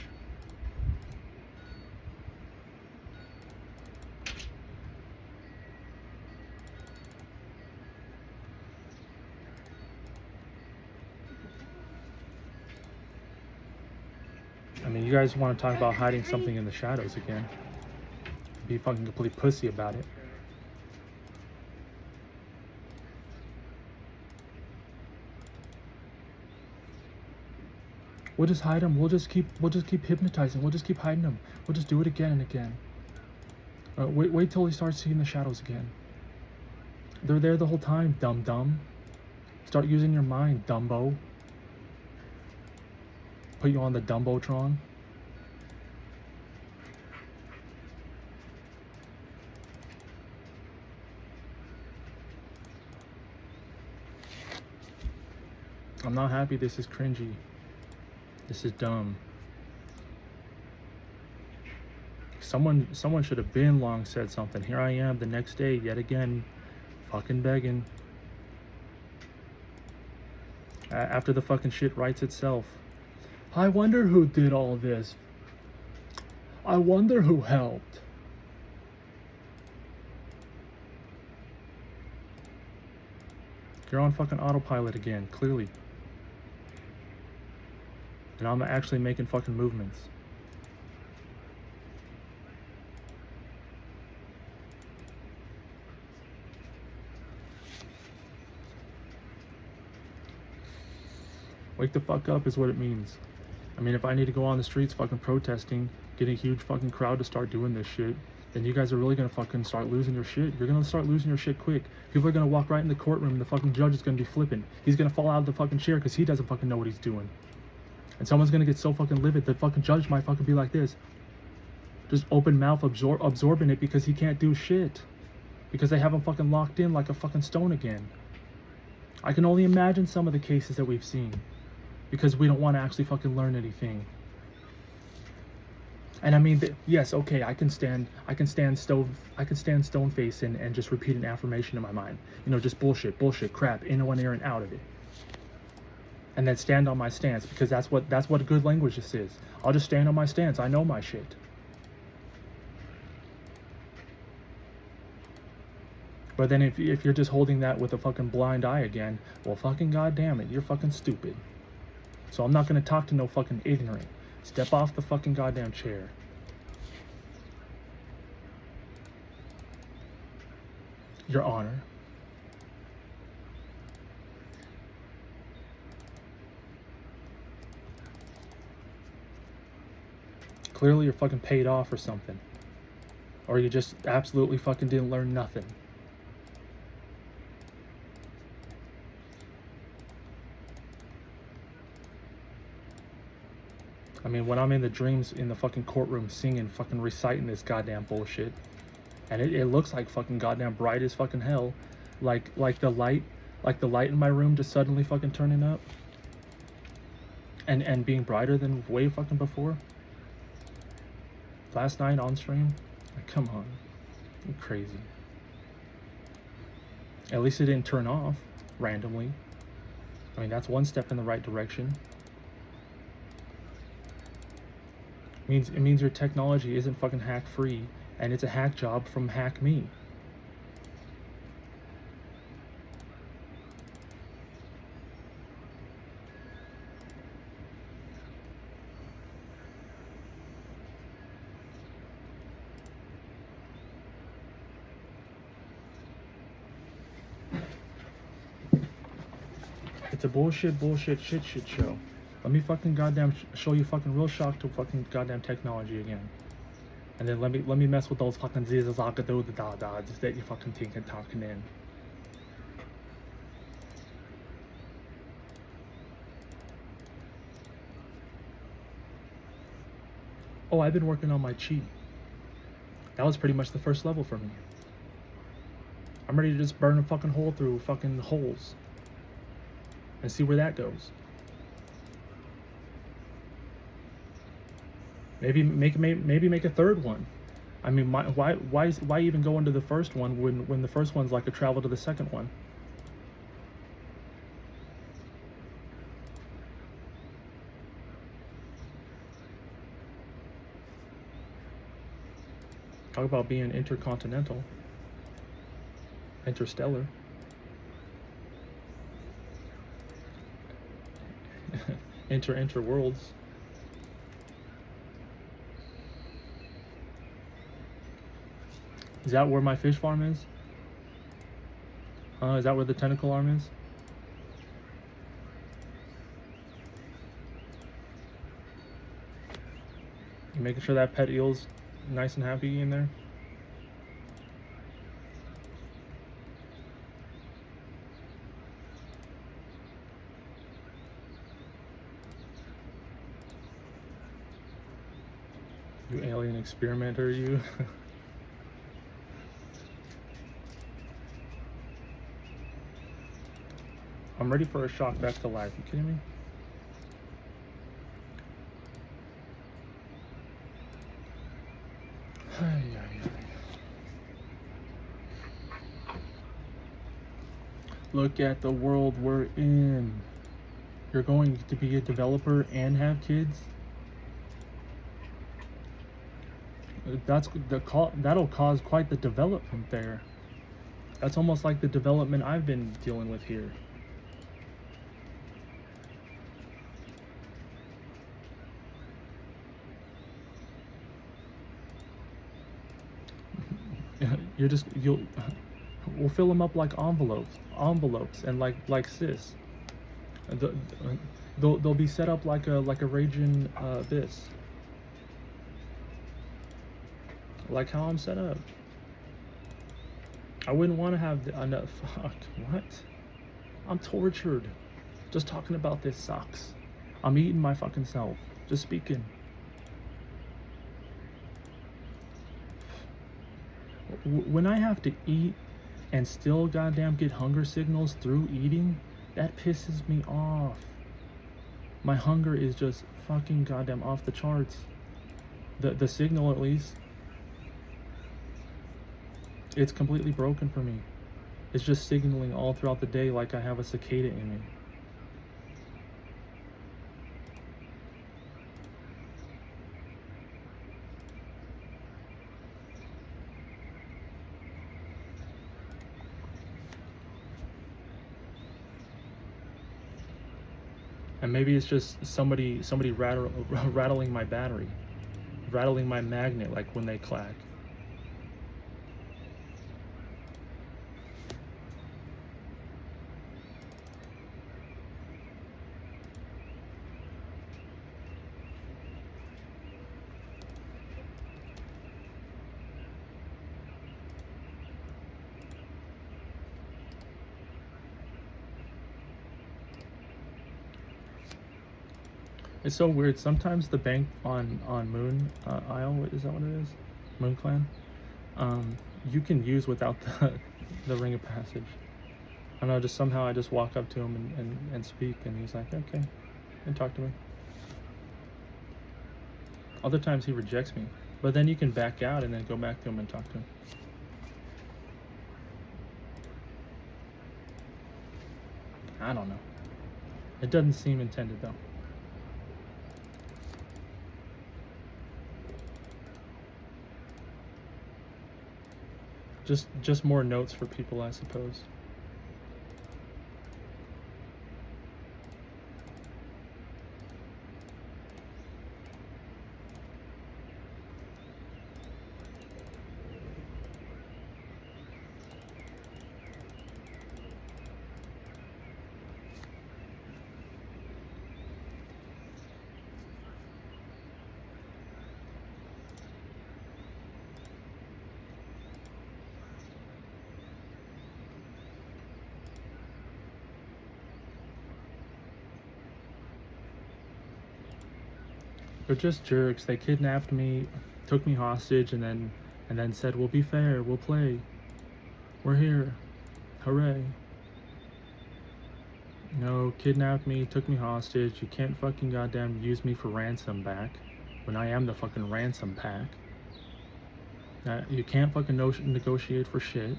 I mean, you guys want to talk about hiding something in the shadows again. Be fucking complete pussy about it. We'll just hide them. We'll just keep hypnotizing. We'll just keep hiding them. We'll just do it again and again. Wait till he starts seeing the shadows again. They're there the whole time, dumb. Start using your mind, dumbo. Put you on the Dumbotron. I'm not happy. This is cringy. This is dumb. someone should have been long said something. Here I am the next day, yet again, fucking begging. After the fucking shit writes itself. I wonder who did all this. I wonder who helped. You're on fucking autopilot again, clearly. And I'm actually making fucking movements. Wake the fuck up is what it means. I mean, if I need to go on the streets fucking protesting, get a huge fucking crowd to start doing this shit, then you guys are really gonna fucking start losing your shit. You're gonna start losing your shit quick. People are gonna walk right in the courtroom and the fucking judge is gonna be flipping. He's gonna fall out of the fucking chair because he doesn't fucking know what he's doing. And someone's gonna get so fucking livid, the fucking judge might fucking be like this. Just open mouth absorbing it because he can't do shit. Because they have him fucking locked in like a fucking stone again. I can only imagine some of the cases that we've seen. Because we don't want to actually fucking learn anything. And I mean, yes, okay, I can stand stone face and just repeat an affirmation in my mind. You know, just bullshit, crap, in one ear and out of it. And then stand on my stance, because that's what a good language this is. I'll just stand on my stance. I know my shit. But then if you're just holding that with a fucking blind eye again, well, fucking goddamn it, you're fucking stupid. So I'm not gonna talk to no fucking ignorant. Step off the fucking goddamn chair. Your Honor. Clearly you're fucking paid off or something. Or you just absolutely fucking didn't learn nothing. I mean, when I'm in the dreams in the fucking courtroom singing, fucking reciting this goddamn bullshit, and it looks like fucking goddamn bright as fucking hell, like the light in my room just suddenly fucking turning up, and being brighter than way fucking before. Last night on stream, like, come on, you're crazy. At least it didn't turn off randomly. I mean, that's one step in the right direction. It means your technology isn't fucking hack free, and it's a hack job from Hack Me. It's a bullshit shit show. Let me fucking goddamn show you fucking real shock to fucking goddamn technology again. And then let me mess with those fucking zizazakadodadadas that you fucking think and talking in. Oh, I've been working on my chi. That was pretty much the first level for me. I'm ready to just burn a fucking hole through fucking holes. And see where that goes. Maybe make a third one. I mean, why even go into the first one when the first one's like a travel to the second one? Talk about being intercontinental, interstellar. Inter worlds. Is that where my fish farm is? Is that where the tentacle arm is? You making sure that pet eel's nice and happy in there? You alien experimenter, you. I'm ready for a shock back to life. You kidding me? Ay, ay, ay. Look at the world we're in. You're going to be a developer and have kids? That'll cause quite the development there. That's almost like the development I've been dealing with here. We'll fill them up like envelopes, and like cis. The, they'll be set up like a raging this. Like how I'm set up. I wouldn't want to have enough. Fuck, what? I'm tortured. Just talking about this sucks. I'm eating my fucking self. Just speaking. When I have to eat and still goddamn get hunger signals through eating, that pisses me off. My hunger is just fucking goddamn off the charts. The signal, at least, it's completely broken for me. It's just signaling all throughout the day like I have a cicada in me. And maybe it's just somebody rattling my battery, rattling my magnet like when they clack. It's so weird. Sometimes the bank on Moon Isle, is that what it is? Moon Clan. You can use without the Ring of Passage. I don't know. Just somehow I just walk up to him and speak, and he's like, okay, and talk to me. Other times he rejects me, but then you can back out and then go back to him and talk to him. I don't know. It doesn't seem intended though. Just more notes for people, I suppose. They're just jerks. They kidnapped me, took me hostage, and then said, "We'll be fair. We'll play. We're here. Hooray!" No, kidnapped me, took me hostage. You can't fucking goddamn use me for ransom back when I am the fucking ransom pack. You can't fucking negotiate for shit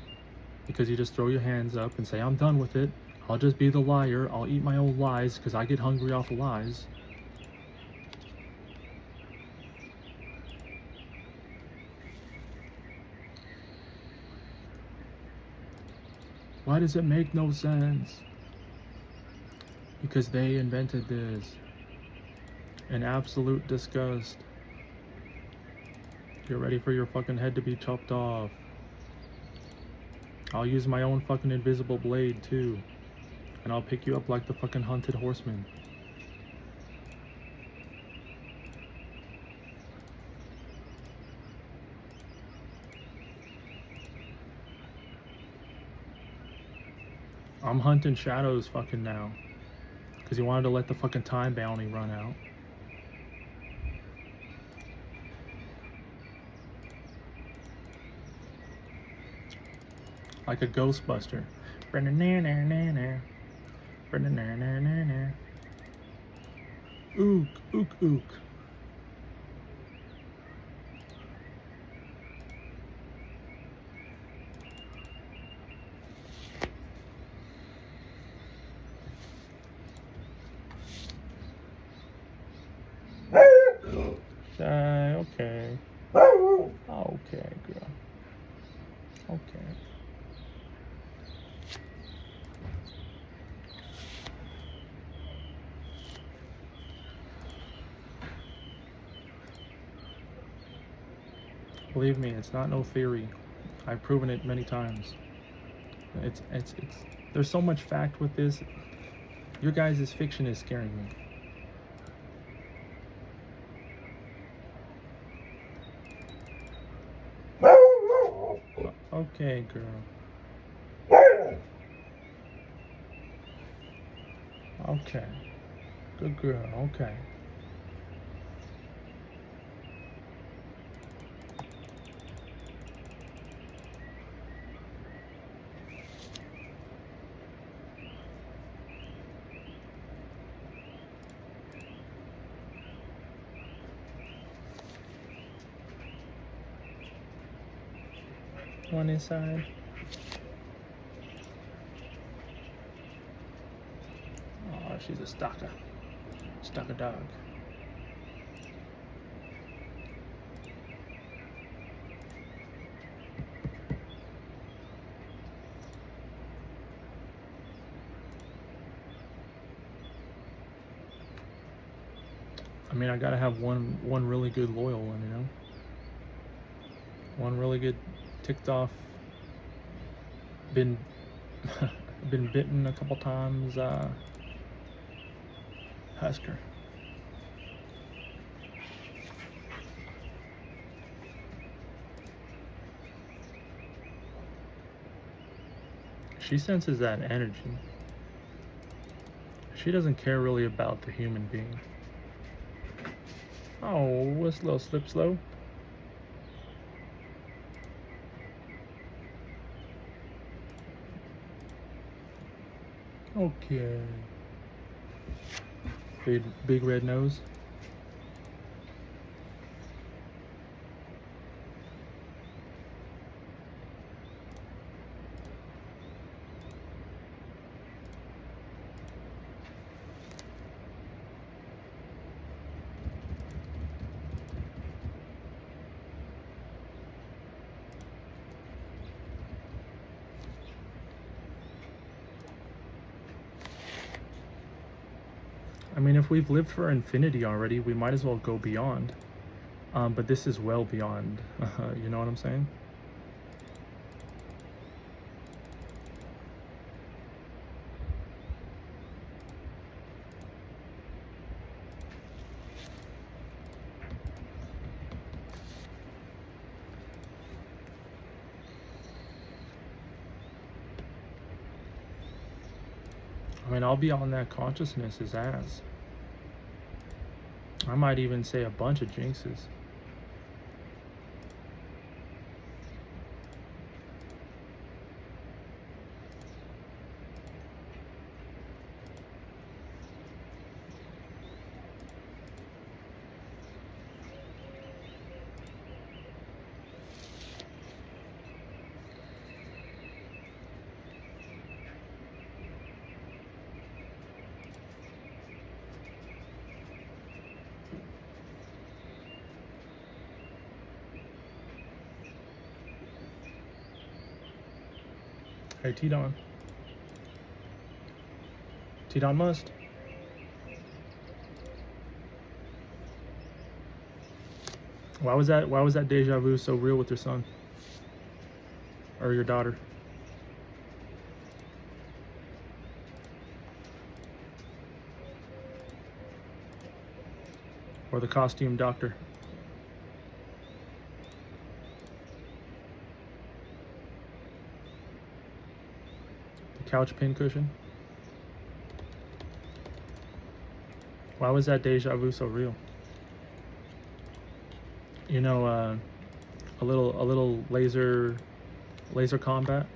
because you just throw your hands up and say, "I'm done with it. I'll just be the liar. I'll eat my own lies because I get hungry off of lies." Why does it make no sense? Because they invented this. In absolute disgust. Get ready for your fucking head to be chopped off. I'll use my own fucking invisible blade too. And I'll pick you up like the fucking hunted horseman. I'm hunting shadows fucking now. Because he wanted to let the fucking time bounty run out. Like a Ghostbuster. Ook, ook, ook. Okay. Okay, girl. Okay. Believe me, it's not no theory. I've proven it many times. It's there's so much fact with this. Your guys' fiction is scaring me. Okay, girl. Okay. Good girl. Okay. One inside. Oh, she's a stalker. Stalker dog. I mean, I gotta have one really good loyal one, you know. One really good ticked off. Been been bitten a couple times. Husker. She senses that energy. She doesn't care really about the human being. Oh, what's slow, slip slow? Okay. Big red nose. I mean, if we've lived for infinity already, we might as well go beyond. But this is well beyond. You know what I'm saying? I mean, I'll be on that consciousness's ass. I might even say a bunch of jinxes. Hey, T-Don. T-Don must. Why was that deja vu so real with your son? Or your daughter? Or the costume doctor? The couch pincushion? Why was that deja vu so real? You know, a little laser combat,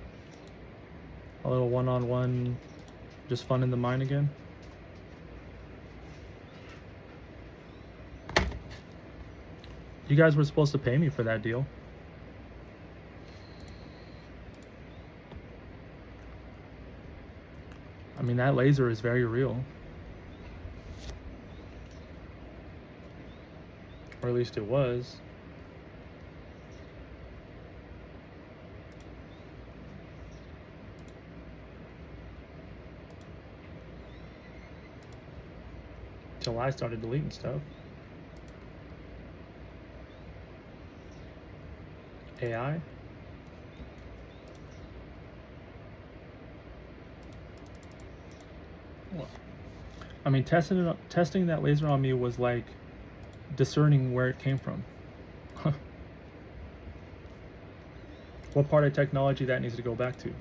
a little one-on-one, just fun in the mind again. You guys were supposed to pay me for that deal. I mean, that laser is very real. Or at least it was. Till I started deleting stuff. AI. Well, I mean, testing that laser on me was like discerning where it came from. What part of technology that needs to go back to?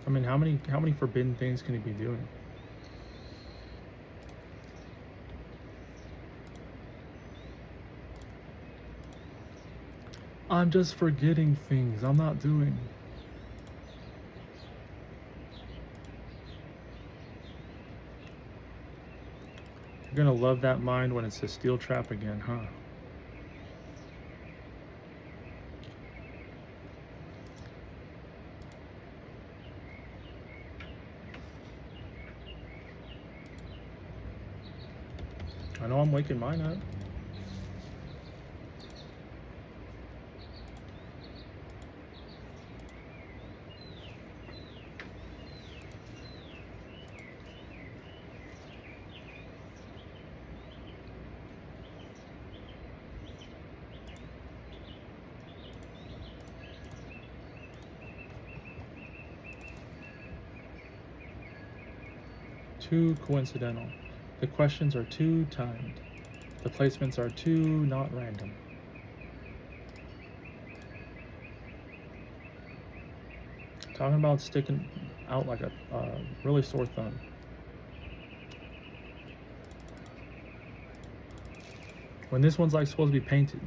I mean, how many forbidden things can he be doing? I'm just forgetting things I'm not doing. You're gonna love that mind when it's a steel trap again, huh? I know I'm waking mine up. Too coincidental. The questions are too timed. The placements are too not random. Talking about sticking out like a really sore thumb. When this one's like supposed to be painted.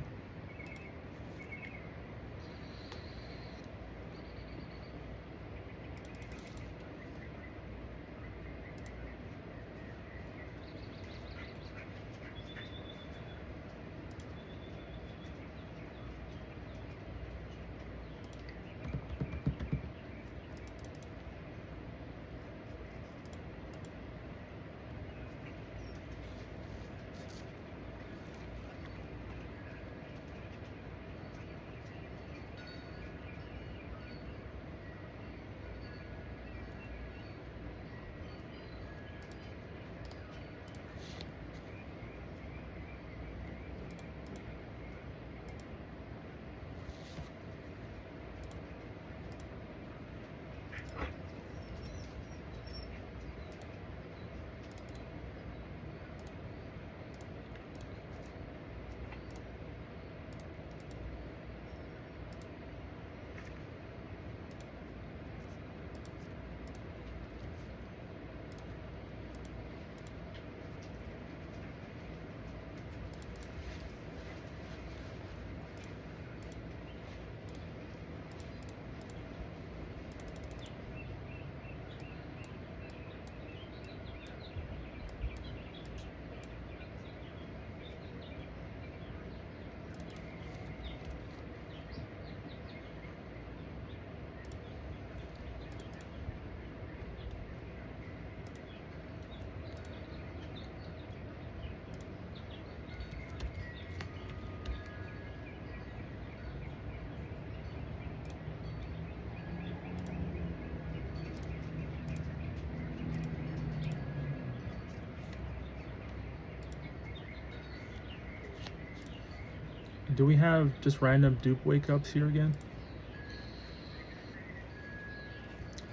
Do we have just random dupe wake ups here again?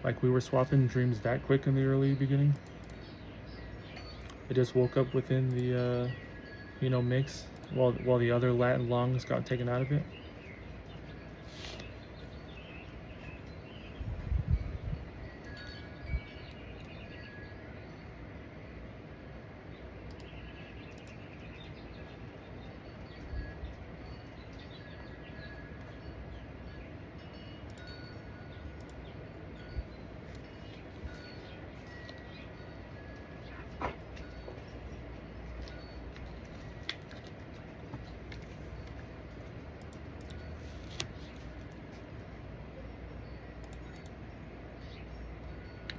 Like we were swapping dreams that quick in the early beginning? It just woke up within the, mix while the other Latin lungs got taken out of it.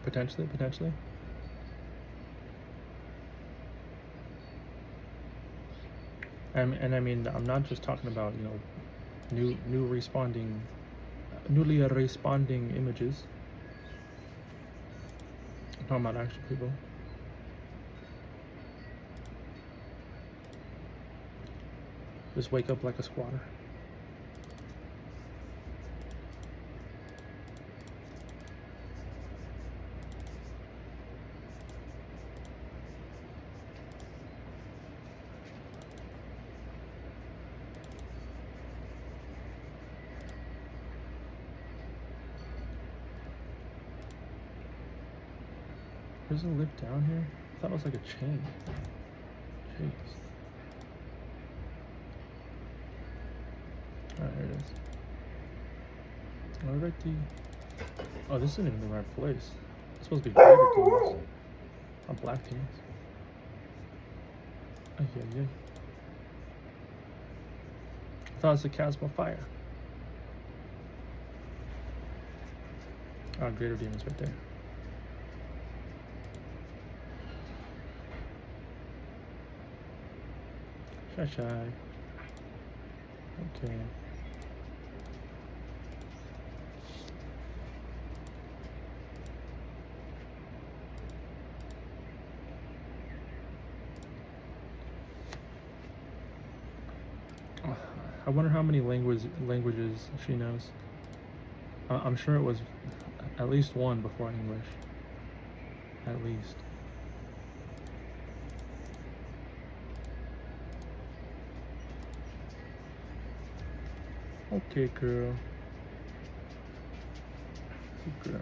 Potentially. And I mean, I'm not just talking about, you know, newly responding images. I'm talking about actual people. Just wake up like a squatter. There's a lift down here? I thought it was like a chain. Jeez. Alright, here it is. Alrighty. Oh, this isn't even the right place. It's supposed to be greater teams. Not black teams. Oh, yeah. I thought it was a chasm of fire. Oh, greater demons right there. Shy. Okay. I wonder how many languages she knows. I'm sure it was at least one before English. At least. Okay, girl. Good girl.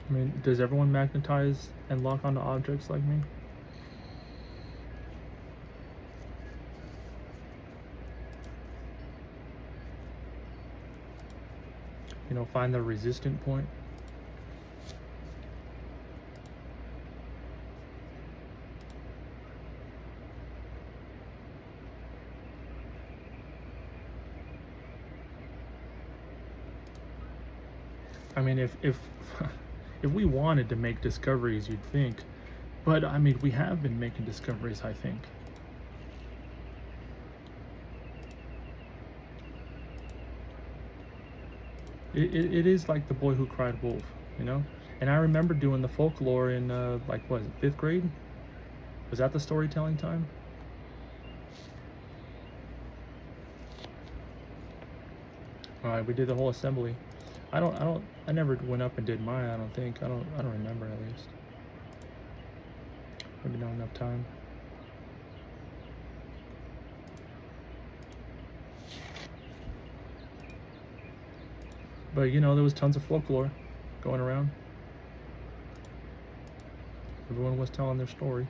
I mean, does everyone magnetize and lock onto objects like me? You know, find the resistant point. I mean, if if we wanted to make discoveries, you'd think, but I mean, we have been making discoveries, I think. It is like The Boy Who Cried Wolf, you know? And I remember doing the folklore in, like, what, 5th grade? Was that the storytelling time? Alright, we did the whole assembly. I never went up and did mine, I don't think. I don't remember, at least. Maybe not enough time. But, you know, there was tons of folklore going around. Everyone was telling their story.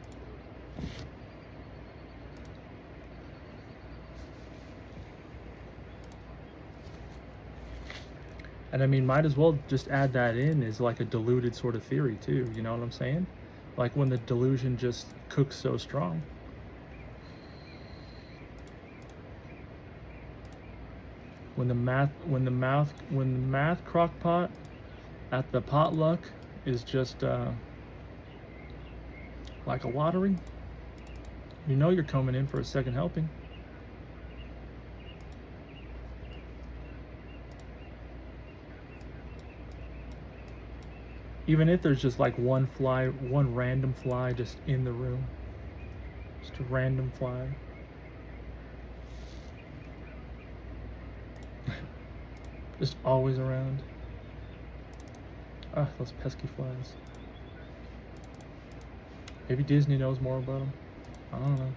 And I mean, might as well just add that in as like a diluted sort of theory too, you know what I'm saying? Like when the delusion just cooks so strong. When the math crock pot at the potluck is just like a lottery, you know you're coming in for a second helping. Even if there's just like one random fly just in the room. Just a random fly. Just always around. Ah, those pesky flies. Maybe Disney knows more about them. I don't know.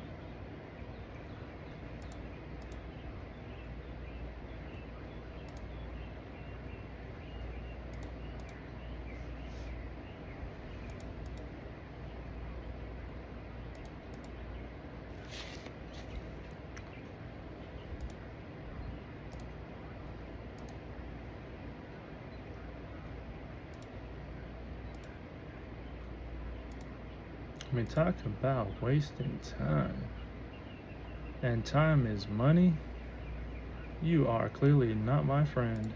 I mean, talk about wasting time. And time is money. You are clearly not my friend.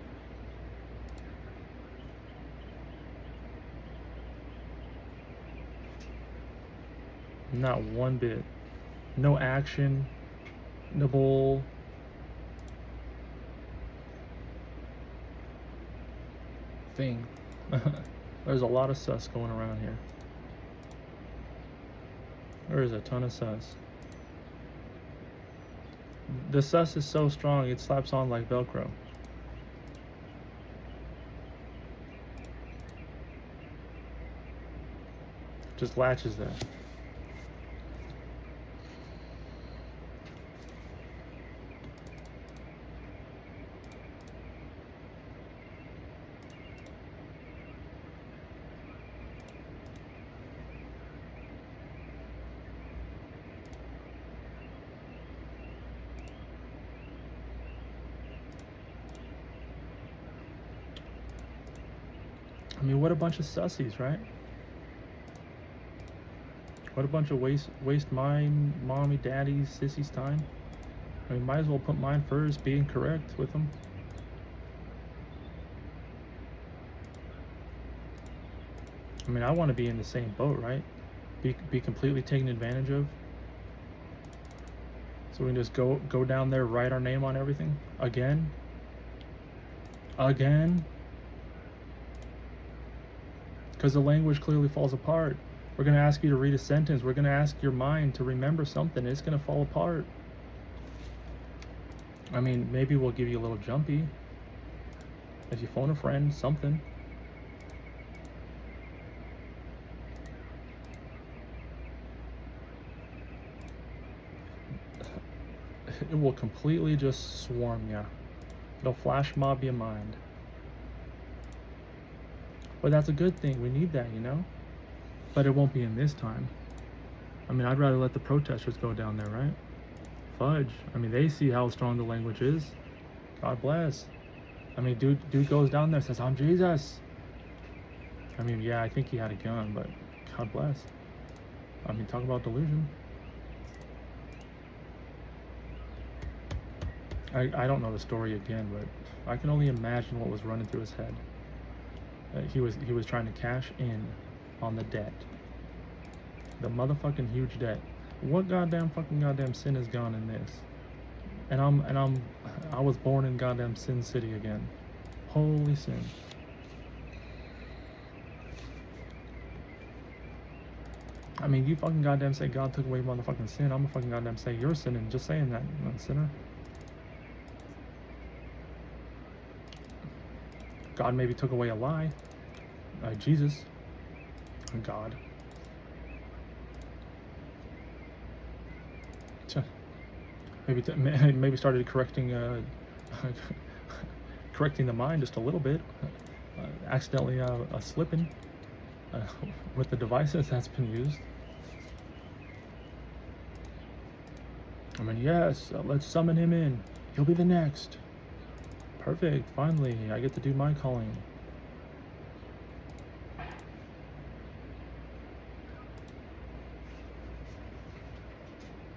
Not one bit. No action. No bull. Thing. There's a lot of sus going around here. There is a ton of sus. The sus is so strong it slaps on like Velcro. Just latches there. I mean, what a bunch of sussies, right? What a bunch of waste mine, mommy, daddy's, sissy's time. I mean, might as well put mine first, being correct with them. I mean, I want to be in the same boat, right? Be completely taken advantage of. So we can just go down there, write our name on everything again. Because the language clearly falls apart. We're going to ask you to read a sentence. We're going to ask your mind to remember something. It's going to fall apart. I mean, maybe we'll give you a little jumpy. If you phone a friend, something. It will completely just swarm you. It'll flash mob your mind. But that's a good thing. We need that, you know? But it won't be in this time. I mean, I'd rather let the protesters go down there, right? Fudge. I mean, they see how strong the language is. God bless. I mean, dude goes down there, says, "I'm Jesus." I mean, yeah, I think he had a gun, but God bless. I mean, talk about delusion. I don't know the story again, but I can only imagine what was running through his head. He was trying to cash in on the debt. The motherfucking huge debt. What goddamn sin is gone in this? And I was born in goddamn Sin City again. Holy sin. I mean, you fucking goddamn say God took away motherfucking sin. I'm gonna fucking goddamn say you're sinning just saying that, sinner. God maybe took away a lie. Jesus. God. Maybe started correcting correcting the mind just a little bit. Accidentally slipping with the devices that's been used. I mean, yes, let's summon him in. He'll be the next. Perfect. Finally, I get to do my calling.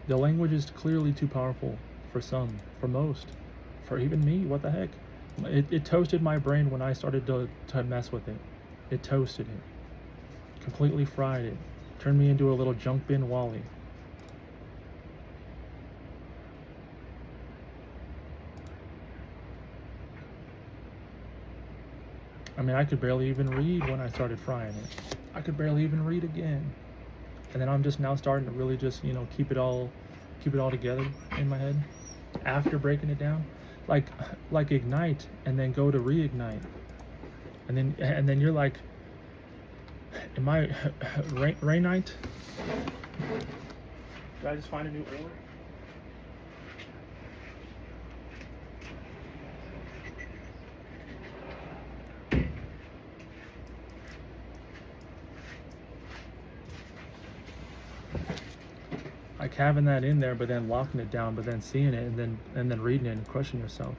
The language is clearly too powerful for some, for most, for even me. What the heck? It toasted my brain when I started to mess with it. It toasted it. Completely fried it. Turned me into a little junk bin Wally. I mean, I could barely even read when I started frying it. I could barely even read again. And then I'm just now starting to really just, keep it all together in my head after breaking it down. like like ignite and then go to reignite, and then you're like, am I rainite? Did I just find a new ore? Like having that in there, but then locking it down, but then seeing it, and then reading it and questioning yourself.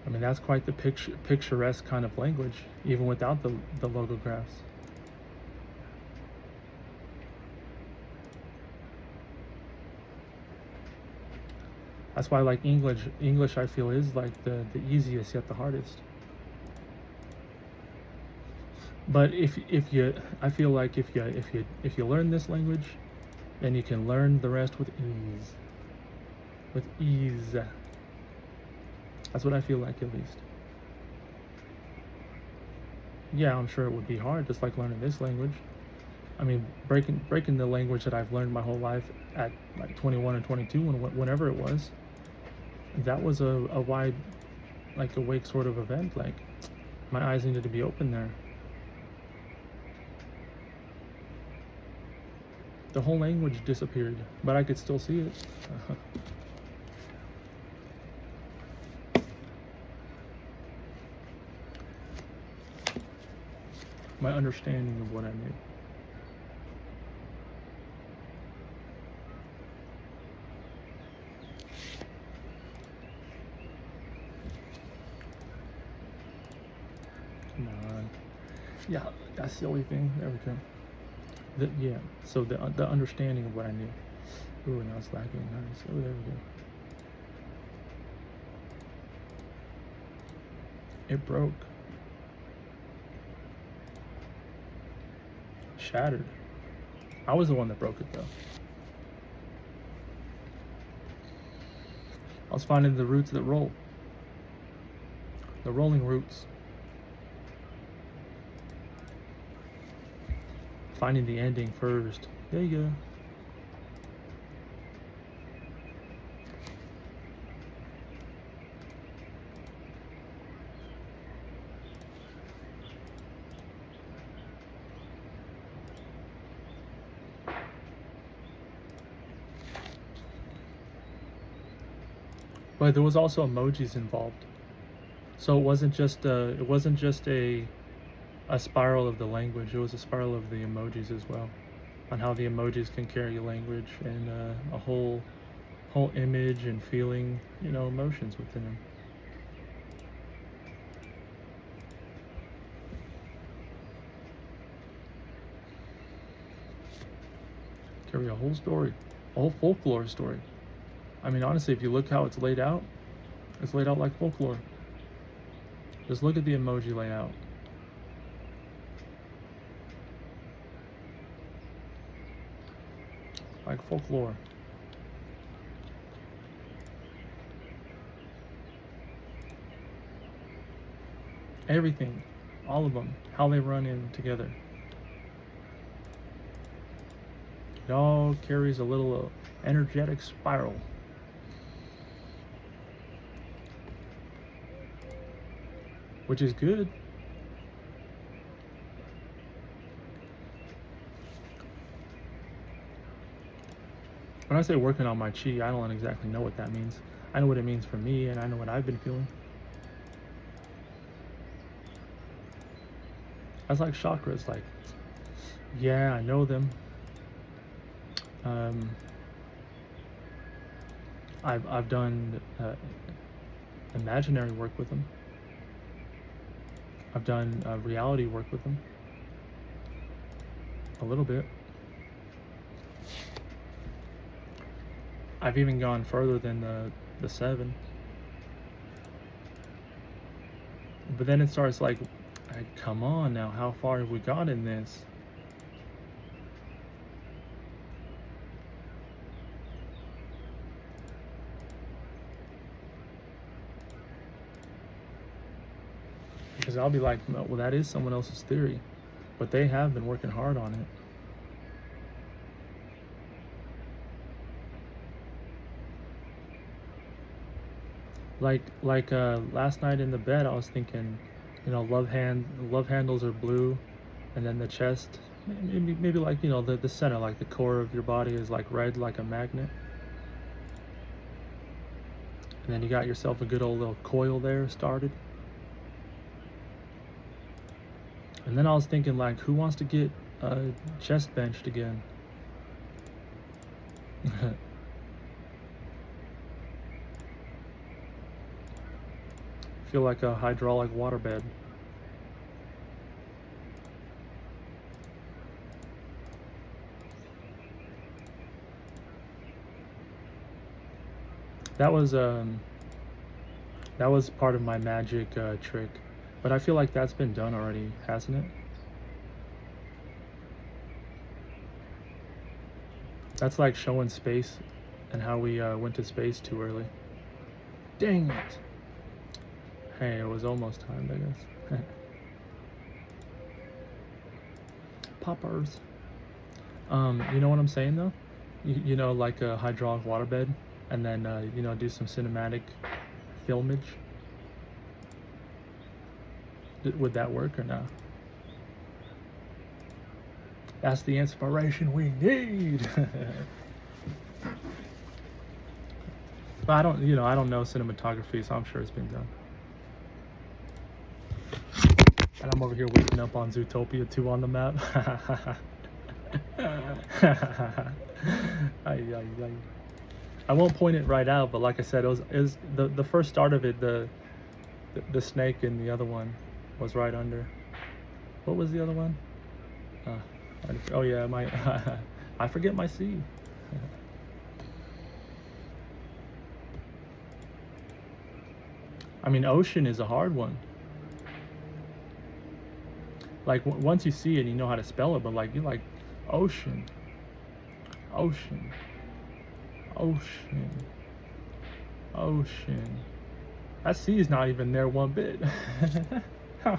I mean, that's quite the picturesque kind of language, even without the logographs. That's why, like, English I feel is like the easiest yet the hardest. But I feel like if you learn this language, then you can learn the rest with ease. With ease. That's what I feel like, at least. Yeah, I'm sure it would be hard, just like learning this language. I mean, breaking the language that I've learned my whole life at like 21 or 22, whenever it was. That was a wide, like, awake sort of event. Like, my eyes needed to be open there. The whole language disappeared, but I could still see it. My understanding of what I knew. Come on. Yeah, that's the only thing. There we go. Yeah, so the understanding of what I knew. Ooh, now it's lagging. Nice. Oh, there we go. It broke. Shattered. I was the one that broke it, though. I was finding the roots that roll. The rolling roots. Finding the ending first. There you go. But there was also emojis involved, so it wasn't just a spiral of the language. It was a spiral of the emojis as well, on how the emojis can carry language and a whole image and feeling, emotions within them. Carry a whole story, a whole folklore story. I mean, honestly, if you look how it's laid out like folklore. Just look at the emoji layout. Like folklore. Everything, all of them, how they run in together. It all carries a little energetic spiral. Which is good. When I say working on my chi, I don't exactly know what that means. I know what it means for me, and I know what I've been feeling. That's like chakras. Like, yeah, I know them. I've done imaginary work with them. I've done reality work with them. A little bit. I've even gone further than the 7. But then it starts like, come on now, how far have we got in this? Because I'll be like, well, that is someone else's theory, but they have been working hard on it. Like last night in the bed, I was thinking, love handles are blue, and then the chest, maybe like the center, like the core of your body is like red, like a magnet, and then you got yourself a good old little coil there started. And then I was thinking, like, who wants to get chest benched again? Feel like a hydraulic waterbed. That was part of my magic trick, but I feel like that's been done already, hasn't it? That's like showing space and how we went to space too early. Dang it! Hey, it was almost time, I guess. Poppers. You know what I'm saying though? Like a hydraulic waterbed, and then do some cinematic filmage. Would that work or not? That's the inspiration we need. But I don't know cinematography, so I'm sure it's been done. And I'm over here waking up on Zootopia 2 on the map. I won't point it right out, but like I said, it was the first start of it. The snake in the other one was right under. What was the other one? Oh yeah, my I forget my C. I mean, ocean is a hard one. Like once you see it, you know how to spell it, but like you're like ocean, ocean, ocean, ocean. That C is not even there one bit. And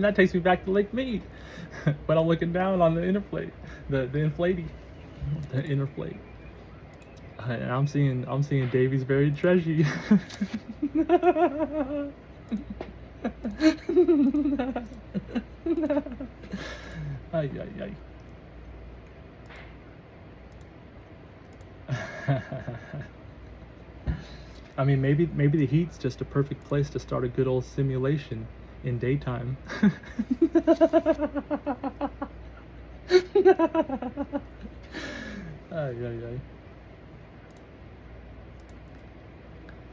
that takes me back to Lake Mead. When I'm looking down on the interplate, the inflatey, the interplate. And I'm seeing Davy's buried treasure. Ay, ay, ay. I mean, maybe the heat's just a perfect place to start a good old simulation in daytime. Ay, ay, ay.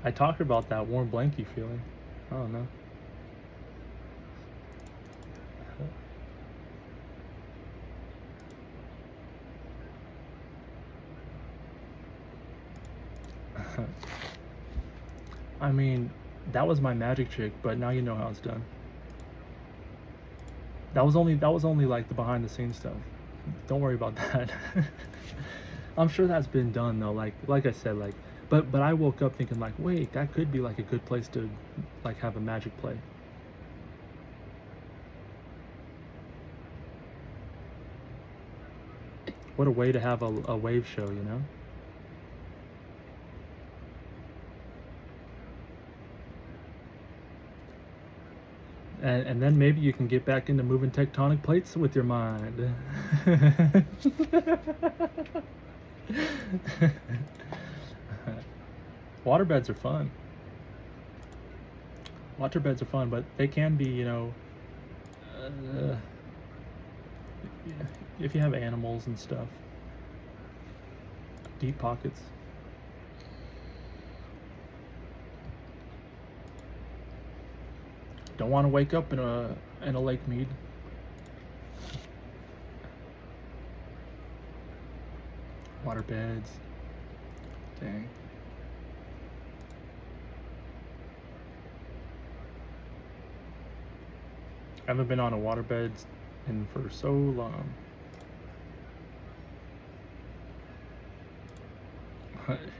I talked about that warm blankie feeling. I don't know. I mean, that was my magic trick, but now you know how it's done. That was only like the behind the scenes stuff. Don't worry about that. I'm sure that's been done though. Like I said, but I woke up thinking like, wait, that could be like a good place to like have a magic play. What a way to have a wave show, you know? And then maybe you can get back into moving tectonic plates with your mind. Waterbeds are fun. Waterbeds are fun, but they can be, if you have animals and stuff. Deep pockets. Don't want to wake up in a Lake Mead. Water beds. Dang. I haven't been on a waterbed in for so long.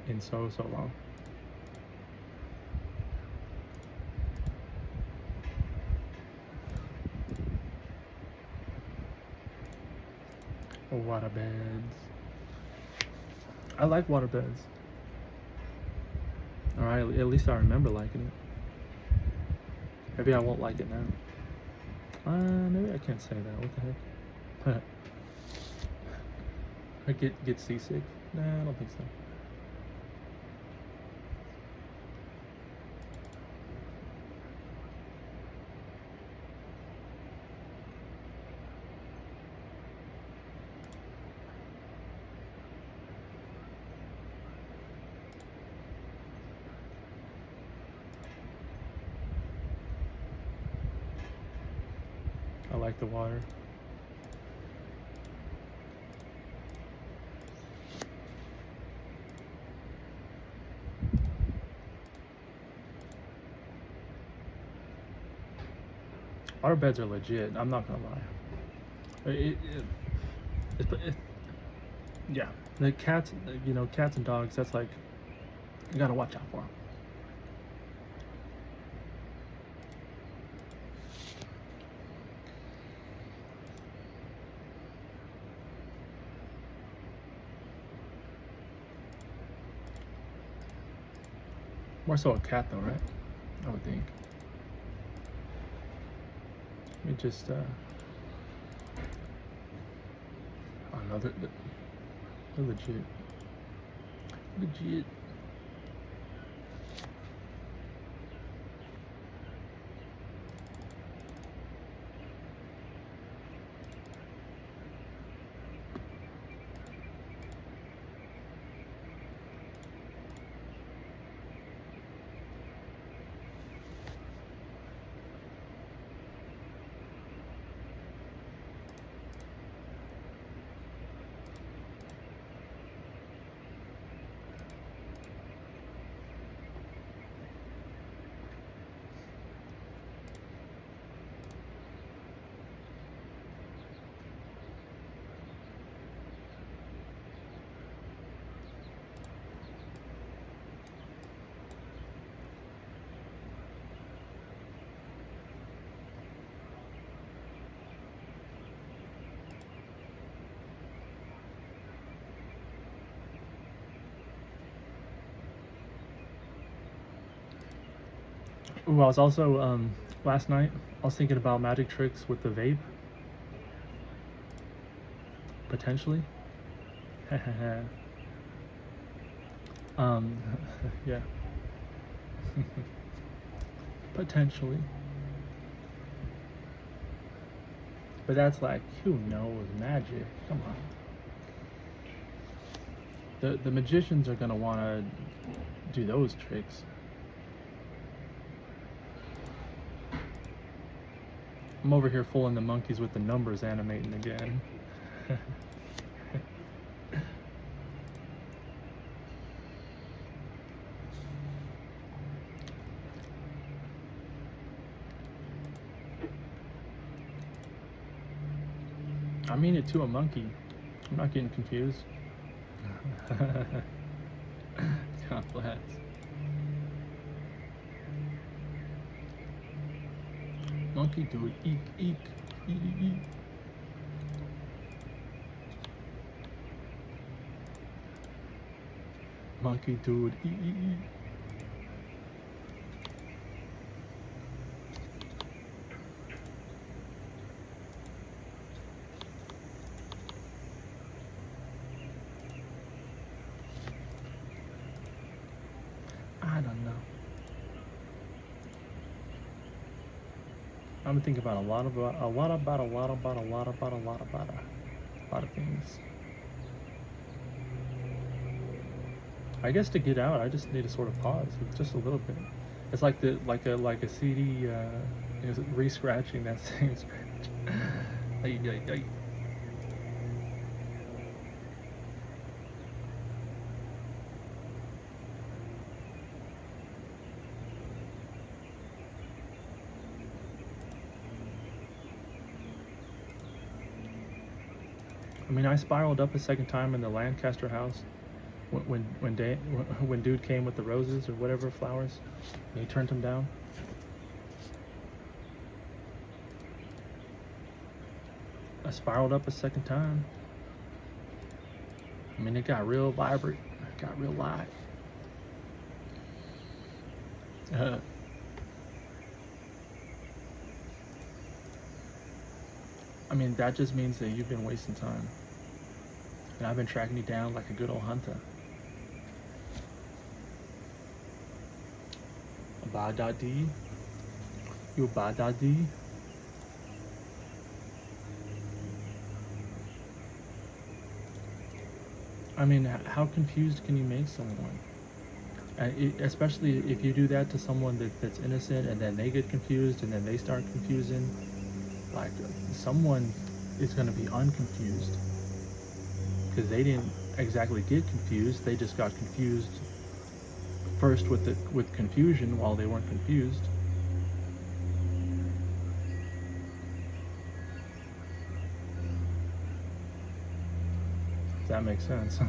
In so long. Water beds. I like water beds. All Alright, at least I remember liking it. Maybe I won't like it now. Maybe I can't say that. What the heck? I get seasick? Nah, I don't think so. I like the water. Our beds are legit. I'm not gonna lie. Yeah. The cats, cats and dogs. That's like you gotta watch out for them. More so a cat though, right? I would think. Let me just oh no, they're legit. Legit. Ooh, I was also last night. I was thinking about magic tricks with the vape, potentially. um, yeah, potentially. But that's like, who knows magic? Come on. The magicians are gonna want to do those tricks. I'm over here fooling the monkeys with the numbers animating again. I mean it to a monkey. I'm not getting confused. Complex. Monkey do it. Eek, eek, eek, eek. Monkey do it. Eek, eek, eek. I don't know. I'm thinking about a lot of things. I guess to get out, I just need to sort of pause. It's just a little bit. It's like a CD, re-scratching that same scratch. Ay, ay, ay. I mean, I spiraled up a second time in the Lancaster house when dude came with the roses or whatever flowers, and he turned them down. I spiraled up a second time. I mean, it got real vibrant. It got real live. Uh, I mean, that just means that you've been wasting time. And I've been tracking you down like a good old hunter. Badadi? You badadi? I mean, how confused can you make someone? Especially if you do that to someone that's innocent and then they get confused and then they start confusing. Like, someone is going to be unconfused because they didn't exactly get confused. They just got confused first with confusion while they weren't confused. Does that make sense?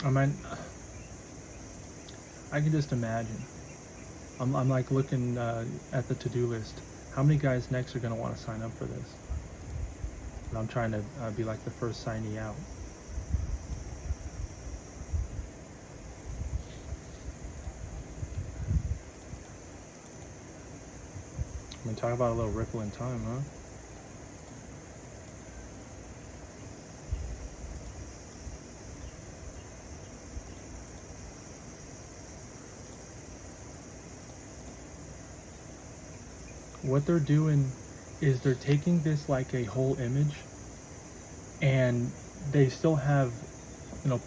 I mean, I can just imagine. I'm like looking at the to-do list. How many guys next are going to want to sign up for this? And I'm trying to be like the first signee out. I mean, talk about a little ripple in time, huh? What they're doing is they're taking this like a whole image and they still have,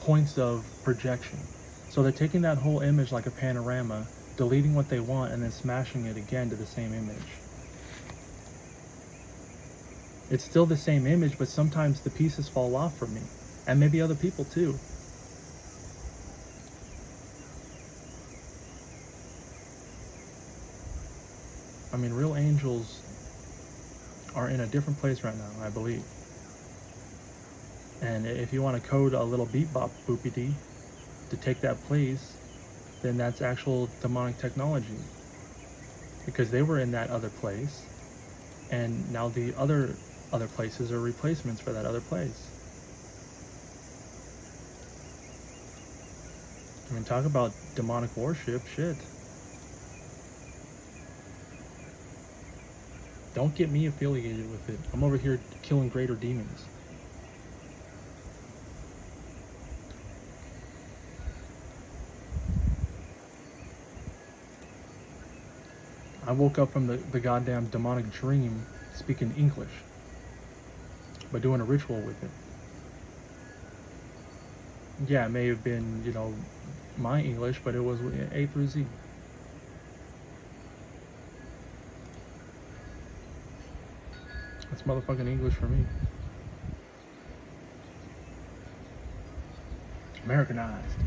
points of projection. So they're taking that whole image like a panorama, deleting what they want, and then smashing it again to the same image. It's still the same image, but sometimes the pieces fall off from me, and maybe other people too. I mean, real angels are in a different place right now, I believe. And if you want to code a little beat bop boopy dee to take that place, then that's actual demonic technology. Because they were in that other place, and now the other places are replacements for that other place. I mean, talk about demonic worship, shit. Don't get me affiliated with it. I'm over here killing greater demons. I woke up from the goddamn demonic dream speaking English by doing a ritual with it. Yeah, it may have been, my English, but it was A through Z. That's motherfucking English for me. Americanized.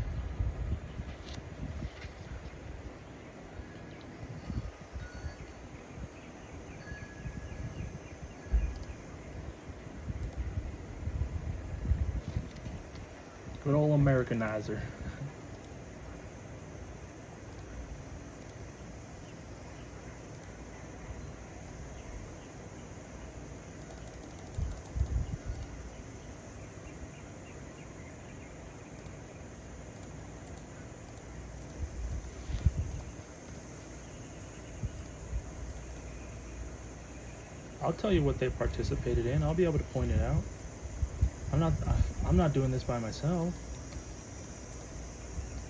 Good old Americanizer. I'll tell you what they participated in. I'll be able to point it out. I'm not I'm not doing this by myself.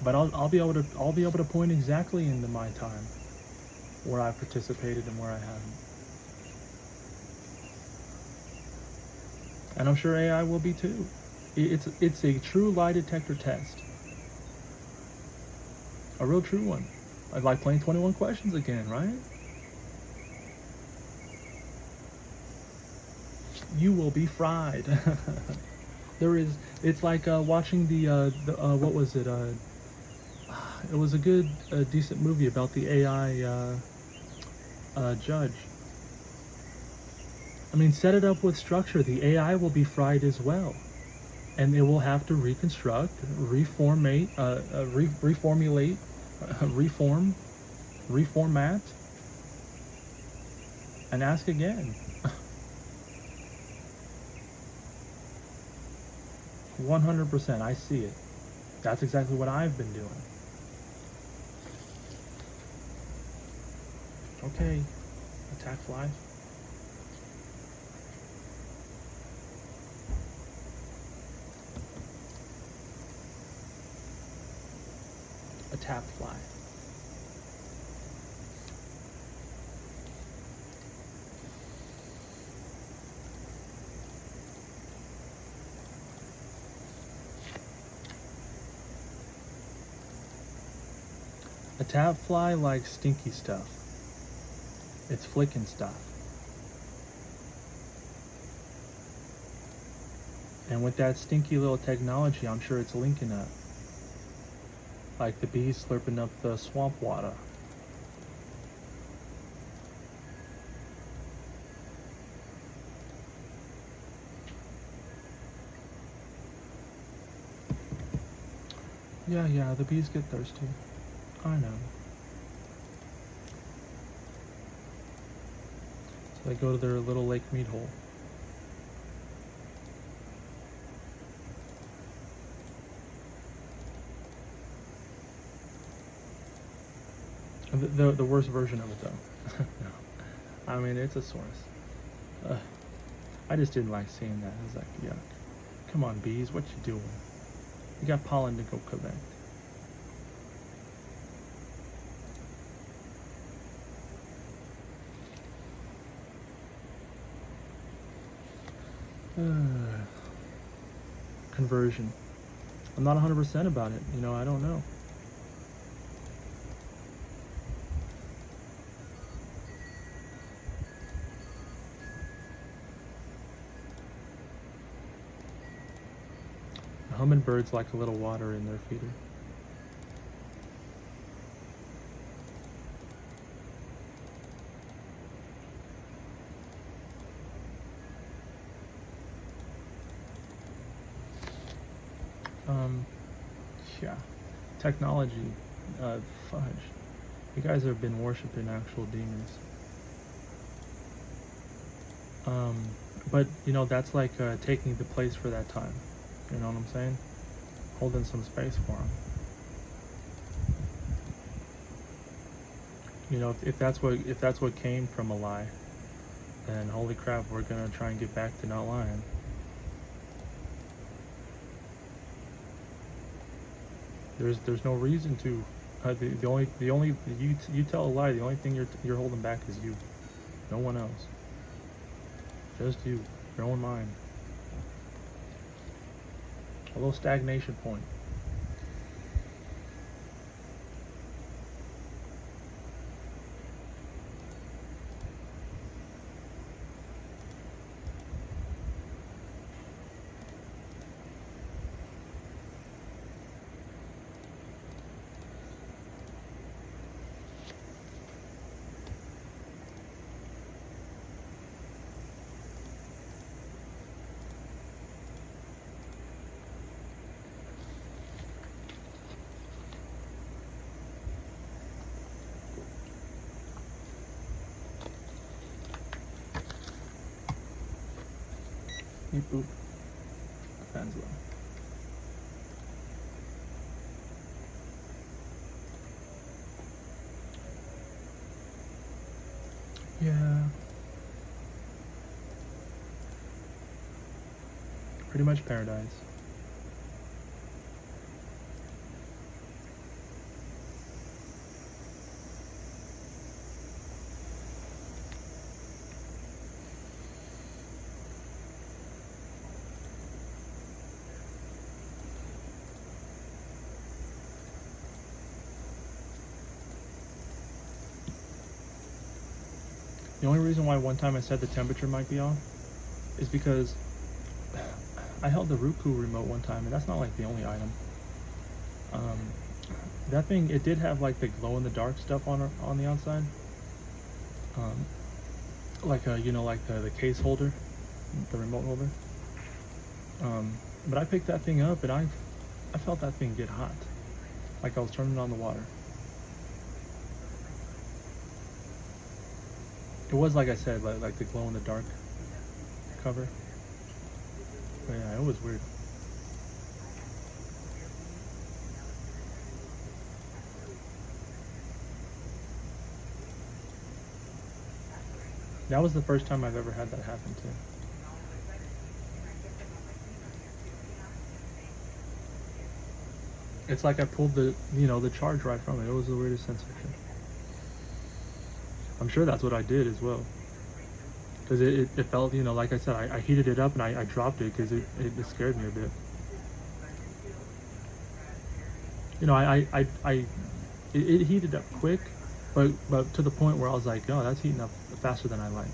But I'll be able to point exactly into my time where I participated and where I haven't. And I'm sure AI will be too. It's a true lie detector test. A real true one. I'd like playing 21 questions again, right? You will be fried. It's like watching what was it? It was a good, decent movie about the AI judge. I mean, set it up with structure. The AI will be fried as well, and it will have to reconstruct, reformulate, reformat, and ask again. 100%. I see it. That's exactly what I've been doing. Okay, attack fly. A tap fly. A tap fly likes stinky stuff. It's flicking stuff. And with that stinky little technology, I'm sure it's linking up. Like the bees slurping up the swamp water. Yeah, the bees get thirsty. I know. So they go to their little lake meat hole. The worst version of it though. No. I mean, it's a source. I just didn't like seeing that. I was like, yuck. Come on, bees, what you doing? You got pollen to go collect. Conversion. I'm not 100% about it. You know, I don't know. Hummingbirds like a little water in their feeder. Yeah. Technology, fudge. You guys have been worshiping actual demons. But, you know, that's like taking the place for that time. You know what I'm saying? Holding some space for them. You know, if that's what came from a lie, then holy crap, we're gonna try and get back to not lying. There's no reason to. The only you tell a lie. The only thing you're holding back is you. No one else. Just you. Your own mind. A little stagnation point. beep boop. Fan's low. Yeah. Pretty much paradise. The only reason why one time I said the temperature might be off is because I held the Roku remote one time, and that's not like the only item. That thing, it did have like the glow in the dark stuff on the outside, like you know, like the case holder, the remote holder. But I picked that thing up, and I felt that thing get hot, like I was turning on the water. It was like I said, like the glow in the dark cover. But yeah, it was weird. That was the first time I've ever had that happen too. It's like I pulled the charge right from it. It was the weirdest sensation. I'm sure that's what I did as well. Because it felt, like I said, I heated it up and I dropped it because it scared me a bit. It heated up quick, but to the point where I was like, oh, that's heating up faster than I like.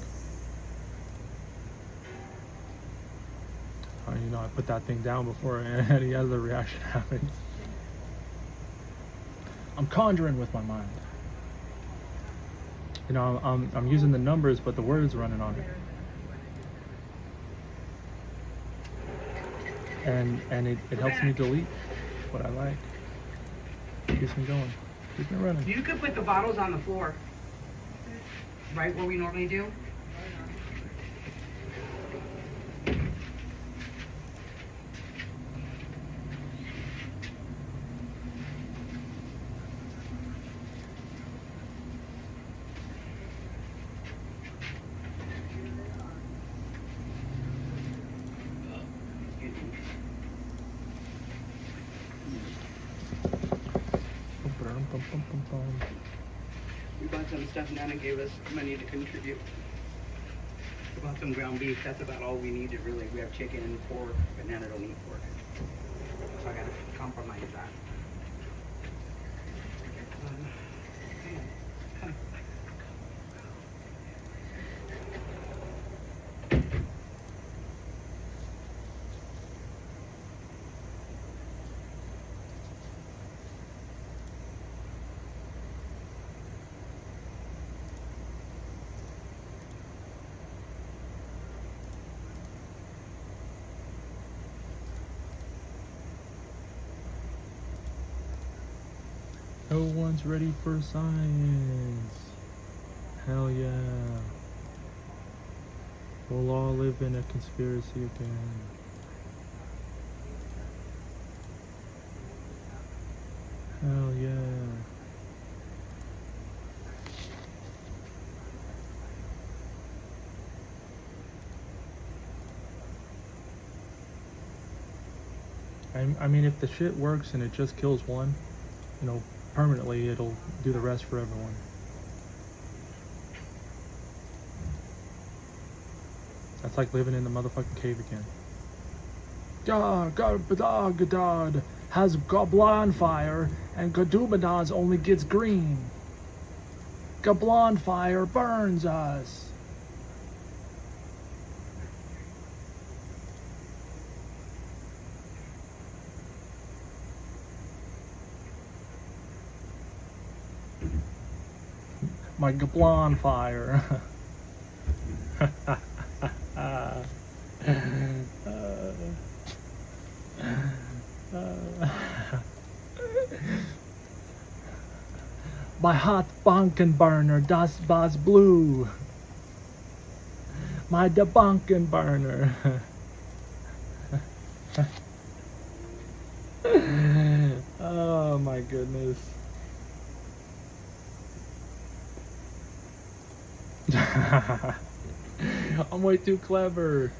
I put that thing down before any other reaction happens. I'm conjuring with my mind. I'm using the numbers, but the words running on it. And it helps me delete what I like. Keeps me going. Keeps me running. You could put the bottles on the floor. Right where we normally do. We bought some stuff Nana gave us money to contribute. We bought some ground beef. That's about all we needed, really. We have chicken and pork, but Nana don't eat pork. So I gotta compromise that. No one's ready for science. Hell yeah. We'll all live in a conspiracy again. Hell yeah. I mean, if the shit works and it just kills one, permanently, it'll do the rest for everyone. That's like living in the motherfucking cave again. God has Goblin fire, and Gadubanaz only gets green. Goblin fire burns us. My Goblin fire. My hot Bunkenburner, das was blue. My debunken burner. Oh my goodness. I'm way too clever.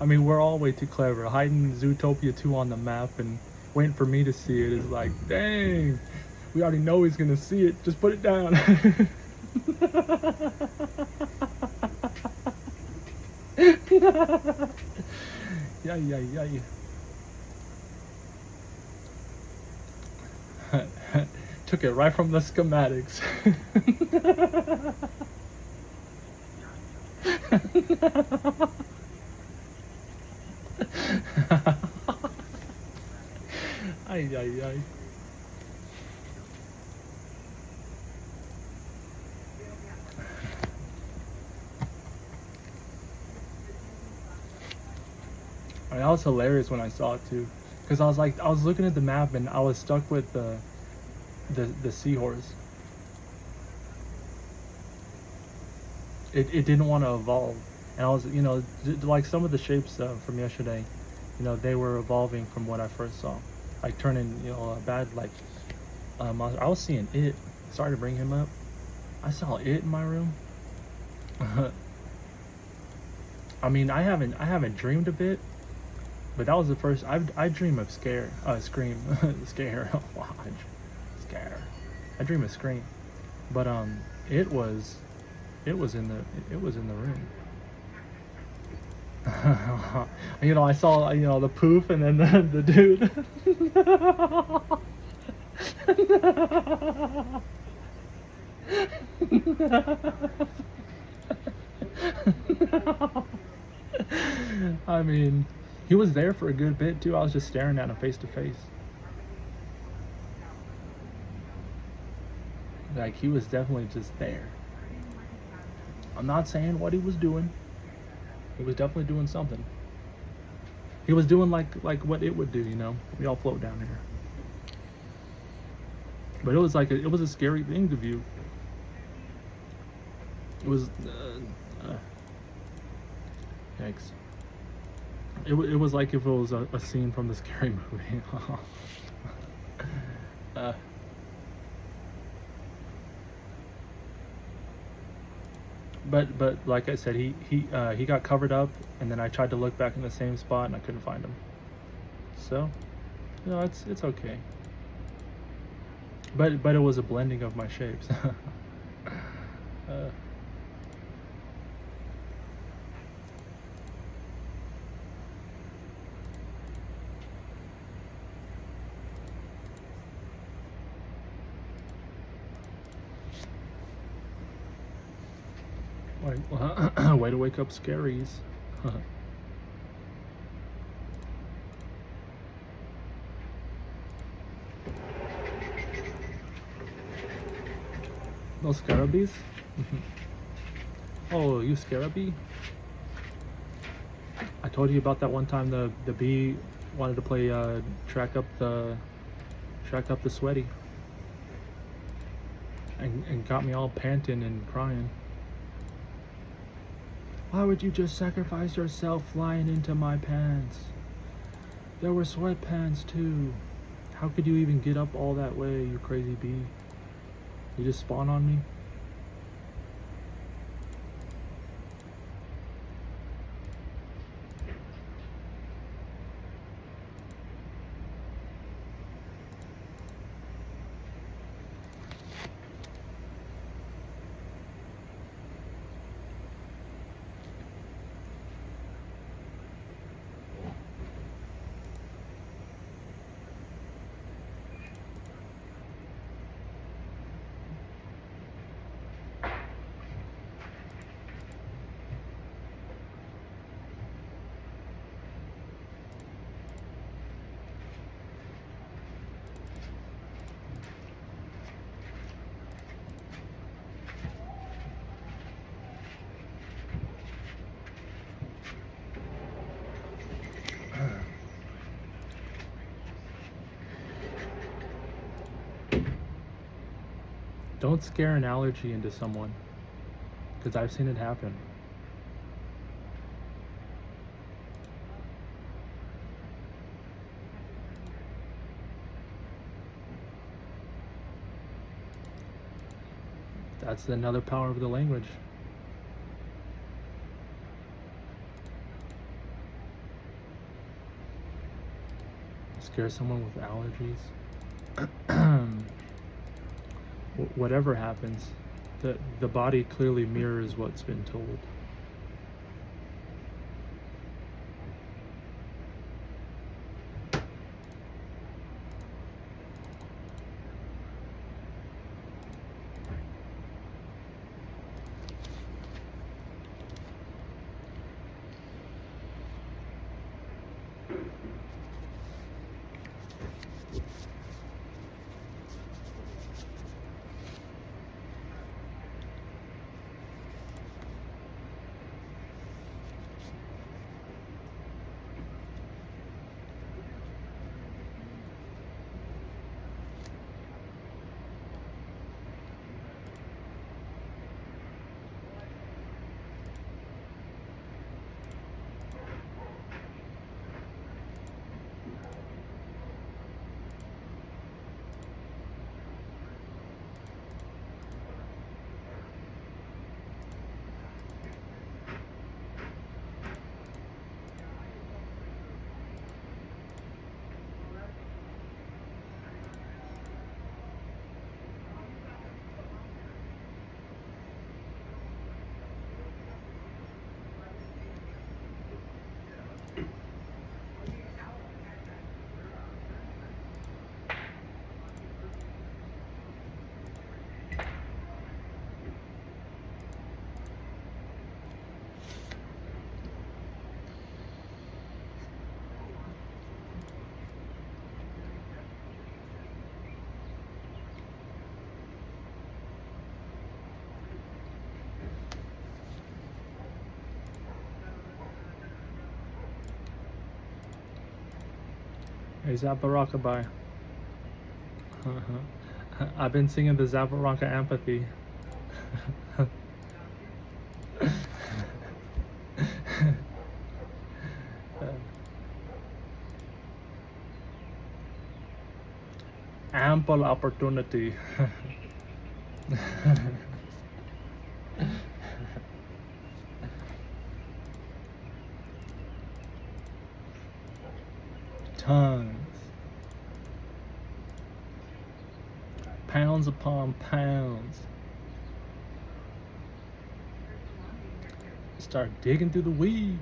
I mean, we're all way too clever. Hiding Zootopia 2 on the map and waiting for me to see it is like, dang, we already know he's gonna see it. Just put it down. Yeah, yeah, yeah. Took it right from the schematics. Ay, ay, ay. I mean, that was hilarious when I saw it too, because I was like, I was looking at the map and I was stuck with the seahorse. It didn't want to evolve, and I was, you know, like some of the shapes from yesterday, you know, they were evolving from what I first saw, like turning, you know, a bad like monster. I was seeing it. Sorry to bring him up. I saw it in my room. I mean, I haven't dreamed of it, but that was the first. I dream of scream, scare. Scare. I dream of scream, but it was in the room. You know, I saw, you know, the poof and then the dude. I mean, he was there for a good bit too. I was just staring at him face to face. Like, he was definitely just there. I'm not saying what he was doing. He was definitely doing something. He was doing like what it would do, you know. We all float down here. But it was like it was a scary thing to view. It was yikes. It was like if it was a scene from the Scary Movie. But like I said, he got covered up, and then I tried to look back in the same spot and I couldn't find him. So, you know, it's okay. But it was a blending of my shapes. Way to wake up scaries. No scarabees? Oh, you scarabee? I told you about that one time the bee wanted to play track up the sweaty and got me all panting and crying. Why would you just sacrifice yourself flying into my pants? There were sweatpants too. How could you even get up all that way, you crazy bee? You just spawn on me? Don't scare an allergy into someone, because I've seen it happen. That's another power of the language. Scare someone with allergies. Whatever happens, the body clearly mirrors what's been told. Hey, Zabaraka, I've been singing the Zabaraka Empathy. Ample opportunity. Tons. Pounds upon pounds. Start digging through the weeds.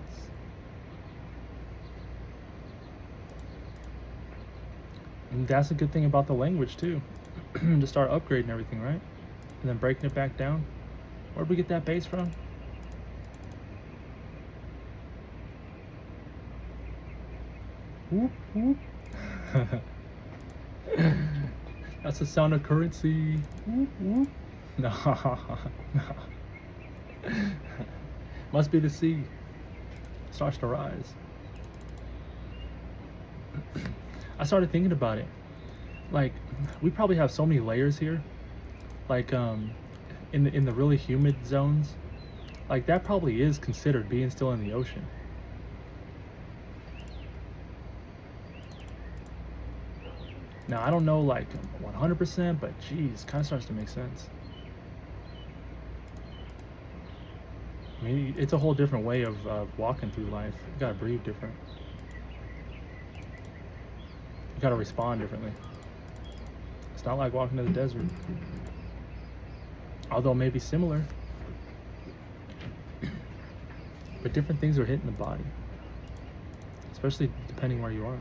And that's a good thing about the language too. To start upgrading everything, right? And then breaking it back down. Where'd we get that bass from? Whoop, whoop. That's the sound of currency. Whoop, whoop. No, no. Must be the sea. Starts to rise. I started thinking about it. Like, we probably have so many layers here. Like, in the really humid zones. Like, that probably is considered being still in the ocean. Now, I don't know, like, 100%, but geez, kind of starts to make sense. I mean, it's a whole different way of walking through life. You gotta breathe different. You gotta respond differently. It's not like walking to the desert. Although maybe similar. But different things are hitting the body. Especially depending where you are.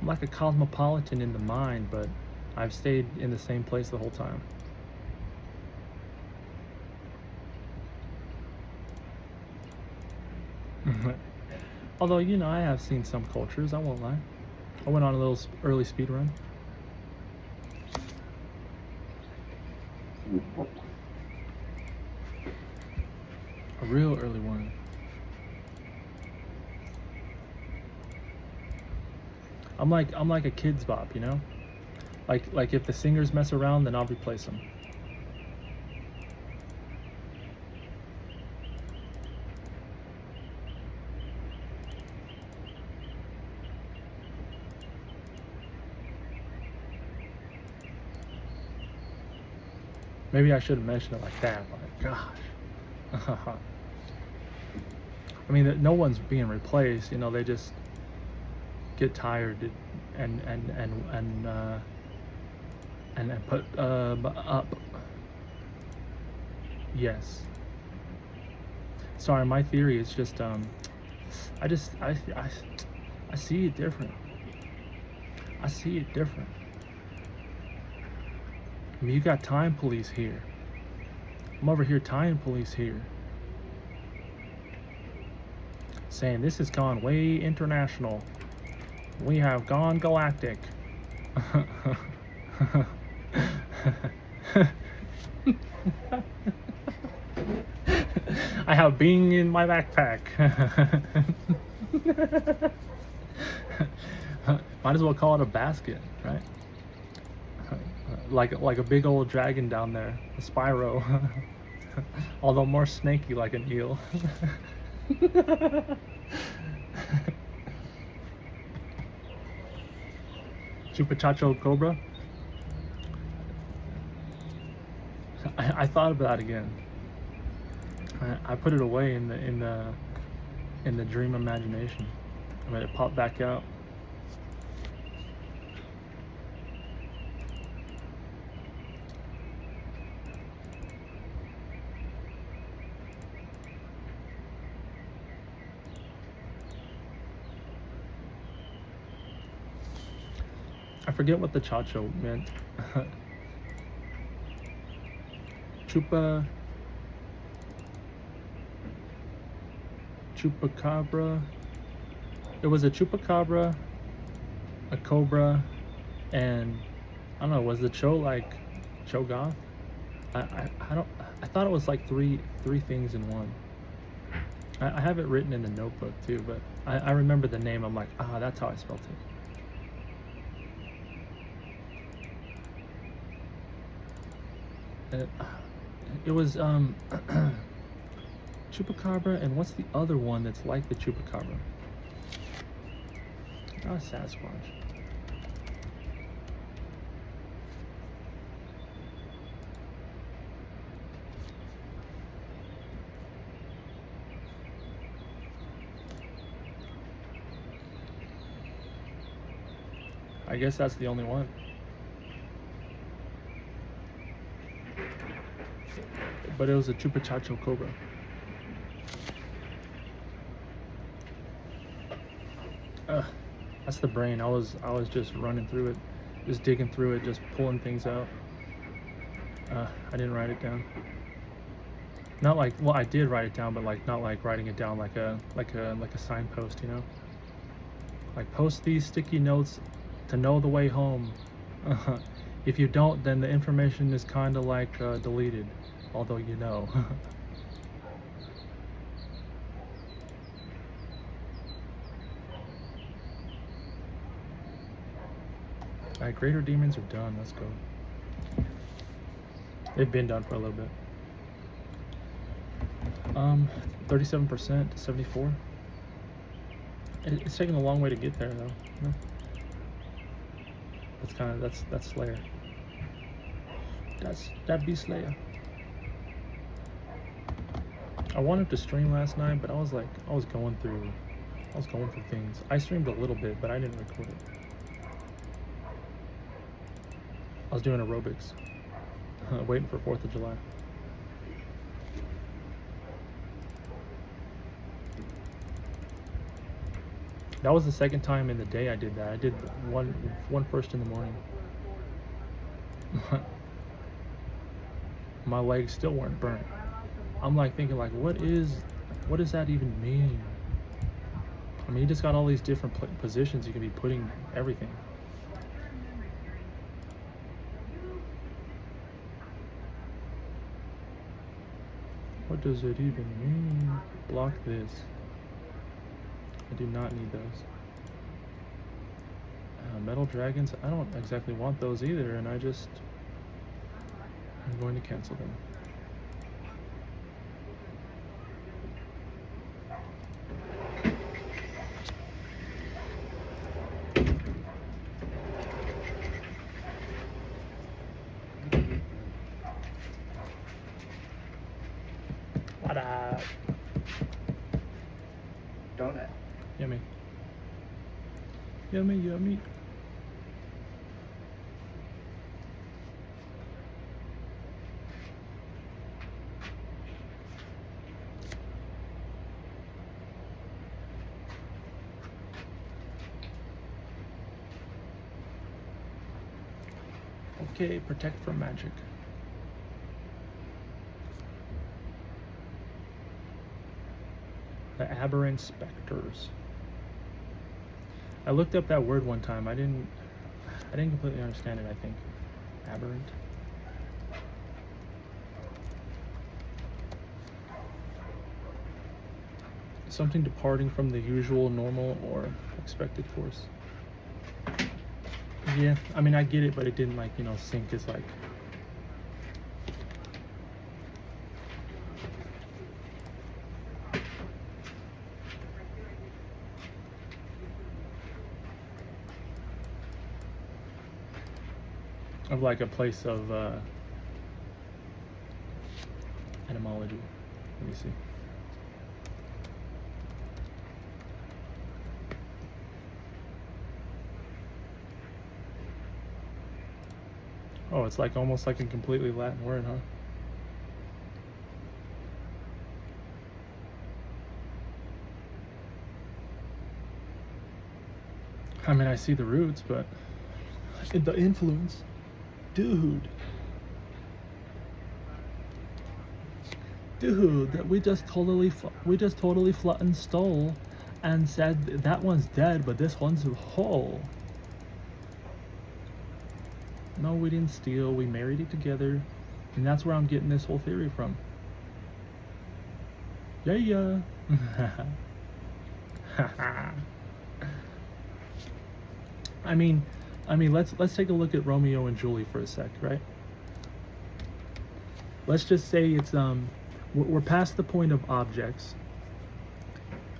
I'm like a cosmopolitan in the mind, but I've stayed in the same place the whole time. Although, you know, I have seen some cultures, I won't lie. I went on a little early speed run. A real early one. I'm like a kid's bop, you know? Like if the singers mess around, then I'll replace them. Maybe I should have mentioned it like that, but gosh. I mean, no one's being replaced. You know, they just get tired and put up. Yes. Sorry, my theory is just I see it different. I see it different. I mean, you got time police here. I'm over here, time police here, saying this has gone way international. We have gone galactic. I have Bing in my backpack. Might as well call it a basket, right? Like a big old dragon down there, a Spyro. Although more snaky like an eel. Chupachacho Cobra. I thought of that again. I put it away in the dream imagination. I made it pop back out. I forget what the chacho meant. Chupacabra. It was a chupacabra, a cobra, and I don't know. Was the cho like chogoth? I don't. I thought it was like three things in one. I have it written in the notebook too, but I remember the name. I'm like, that's how I spelled it. It was chupacabra, and what's the other one that's like the chupacabra? Not a Sasquatch. I guess that's the only one. But it was a chupachacho cobra. That's the brain. I was just running through it, just digging through it, just pulling things out. I didn't write it down. Not like, well, I did write it down, but like not like writing it down like a signpost, you know. Like, post these sticky notes to know the way home. If you don't, then the information is kind of like deleted, although you know. Alright, greater demons are done. Let's go. They've been done for a little bit. 37% to 74. It's taking a long way to get there, though. No? That's kind of that's Slayer. That'd be Slayer. I wanted to stream last night, but I was going through things. I streamed a little bit, but I didn't record it. I was doing aerobics, waiting for 4th of July. That was the second time in the day I did that. I did one first in the morning. My legs still weren't burnt. I'm like thinking like, what does that even mean? I mean, you just got all these different positions you can be putting everything. What does it even mean? Block this. I do not need those. Metal dragons, I don't exactly want those either, and I'm going to cancel them. donut. Yummy. Yummy, yummy. Okay, protect from magic. The aberrant specters. I looked up that word one time. I didn't completely understand it, I think. Aberrant. Something departing from the usual, normal, or expected course. Yeah, I mean, I get it, but it didn't, like, sink as, like... of, like, a place of, etymology. Let me see. Oh, it's like almost like a completely Latin word, huh? I mean, I see the roots, but the influence, dude, that we just totally flat and stole, and said that one's dead, but this one's whole. No, we didn't steal. We married it together, and that's where I'm getting this whole theory from. Yeah. I mean, let's take a look at Romeo and Julie for a sec, right? Let's just say it's we're past the point of objects.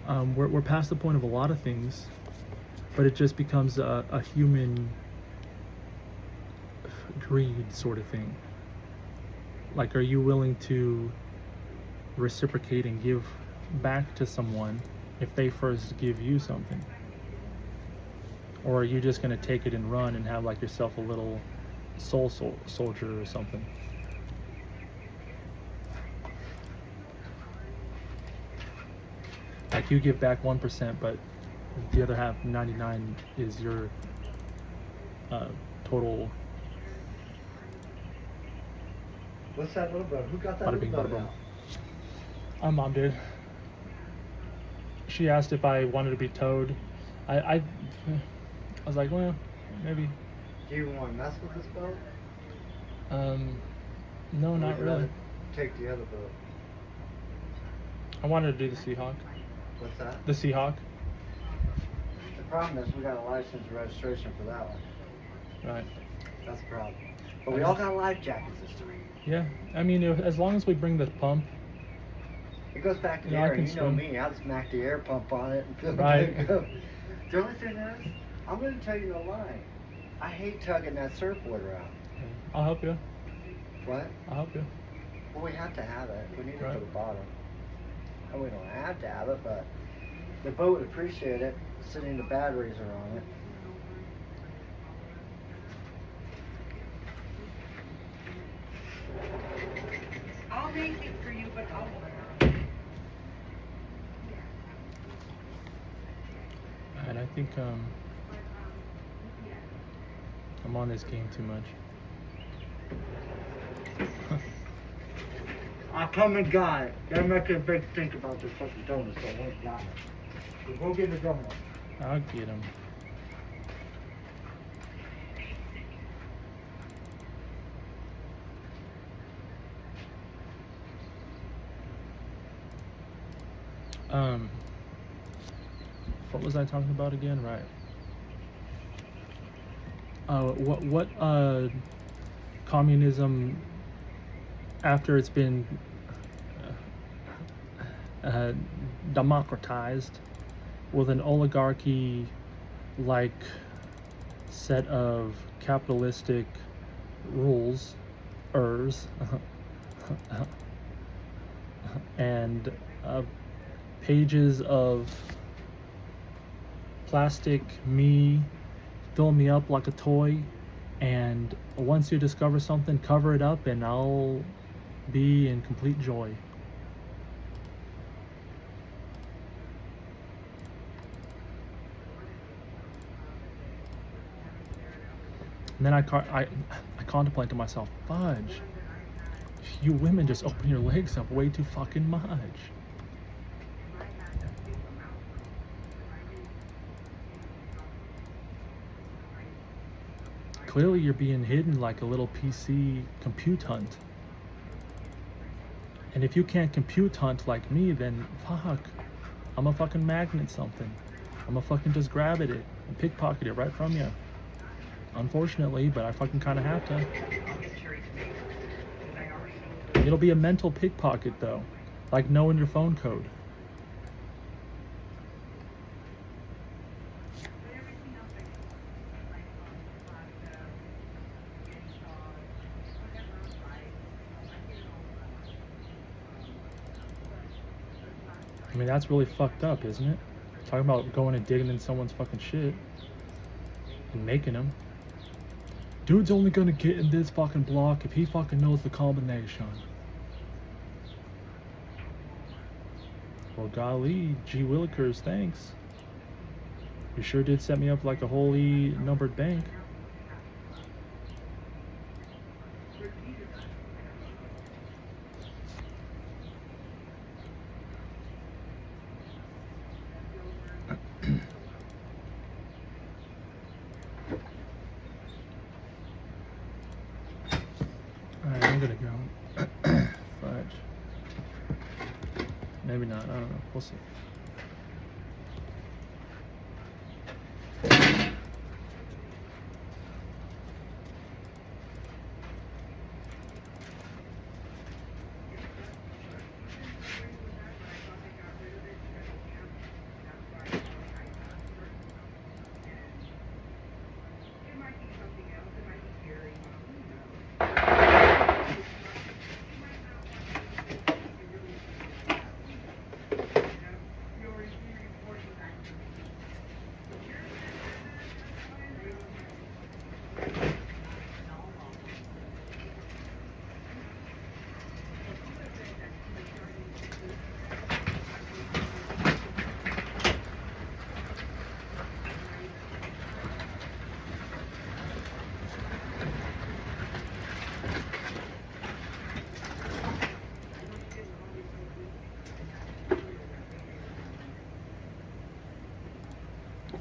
We're past the point of a lot of things, but it just becomes a human greed sort of thing. Like, are you willing to reciprocate and give back to someone if they first give you something? Or are you just going to take it and run and have like yourself a little soldier or something? Like, you give back 1%, but the other half, 99, is your total. What's that little brother? Who got that Bada little bing, bada brother boom. out? Our mom did. She asked if I wanted to be towed. I was like, well, maybe. Do you even want to mess with this boat? No, Or not would you really. rather take the other boat. I wanted to do the Seahawk. What's that? The Seahawk. The problem is we got a license and registration for that one. Right. That's the problem. But we all got life jackets this time. Yeah. I mean, as long as we bring the pump. It goes back to the Yeah, I air. can You know swim. me. I'll smack the air pump on it and feel Right. good. The only thing is, I'm going to tell you a lie. I hate tugging that surfboard around. I'll help you. What? I'll help you. Well, we have to have it. We need it Right. for the bottom. And we don't have to have it, but the boat would appreciate it, sitting the batteries are on it. I'll make it for you, but I'll. And I think I'm on this game too much. I come and got it. They're making a big stink about this fucking donut, so I went got it. So go get the donut. I'll get him. What was I talking about again? Right. What communism, after it's been democratized with an oligarchy like set of capitalistic rules and pages of plastic me, fill me up like a toy, and once you discover something, cover it up, and I'll be in complete joy. And then I contemplate to myself, fudge, you women just open your legs up way too fucking much. Clearly you're being hidden like a little PC compute hunt. And if you can't compute hunt like me, then fuck, I'm a fucking magnet something. I'm a fucking just grab it and pickpocket it right from you. Unfortunately, but I fucking kind of have to. It'll be a mental pickpocket though, like knowing your phone code. I mean, that's really fucked up, isn't it? Talking about going and digging in someone's fucking shit and making them. Dude's only gonna get in this fucking block if he fucking knows the combination. Well, golly, gee willikers, thanks. You sure did set me up like a holy numbered bank. Alright, I'm gonna go. Fudge. Maybe not, I don't know. We'll see.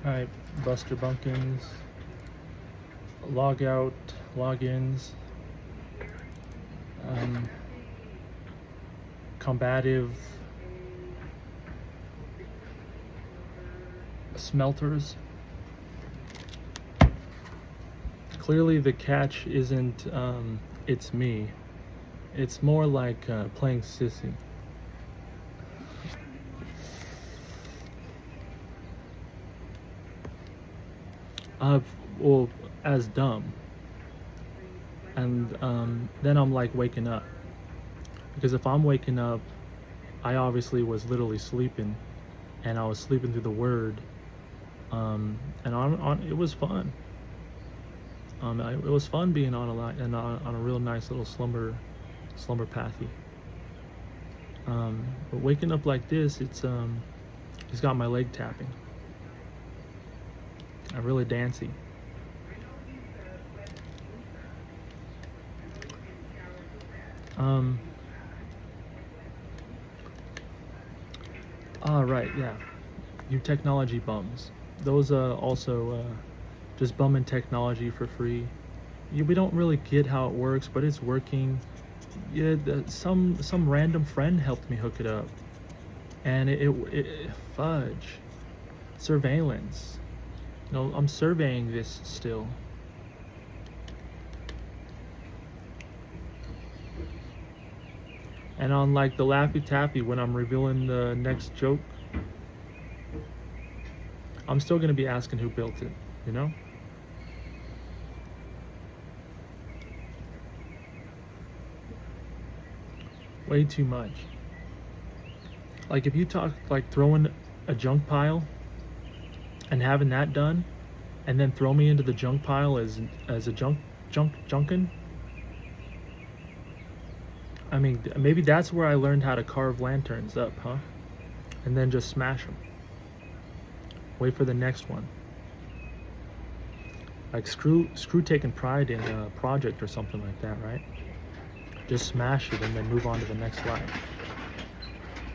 Alright, Buster Bunkins, log out, logins, combative smelters. Clearly the catch isn't it's me. It's more like playing sissy. Well, as dumb. And then I'm like waking up. Because if I'm waking up, I obviously was literally sleeping. And I was sleeping through the word. And it was fun. It was fun being on a real nice little slumber pathy. But waking up like this, it's got my leg tapping. I'm really dancy. Right, yeah. You technology bums. Those also just bumming technology for free. We don't really get how it works, but it's working. Yeah, some random friend helped me hook it up, and it fudge. Surveillance. No, I'm surveying this still. And on like the Laffy Taffy, when I'm revealing the next joke, I'm still gonna be asking who built it, you know? Way too much. Like if you talk like throwing a junk pile, and having that done, and then throw me into the junk pile as a junkin. I mean, maybe that's where I learned how to carve lanterns up, huh? And then just smash them. Wait for the next one. Like screw taking pride in a project or something like that, right? Just smash it and then move on to the next line.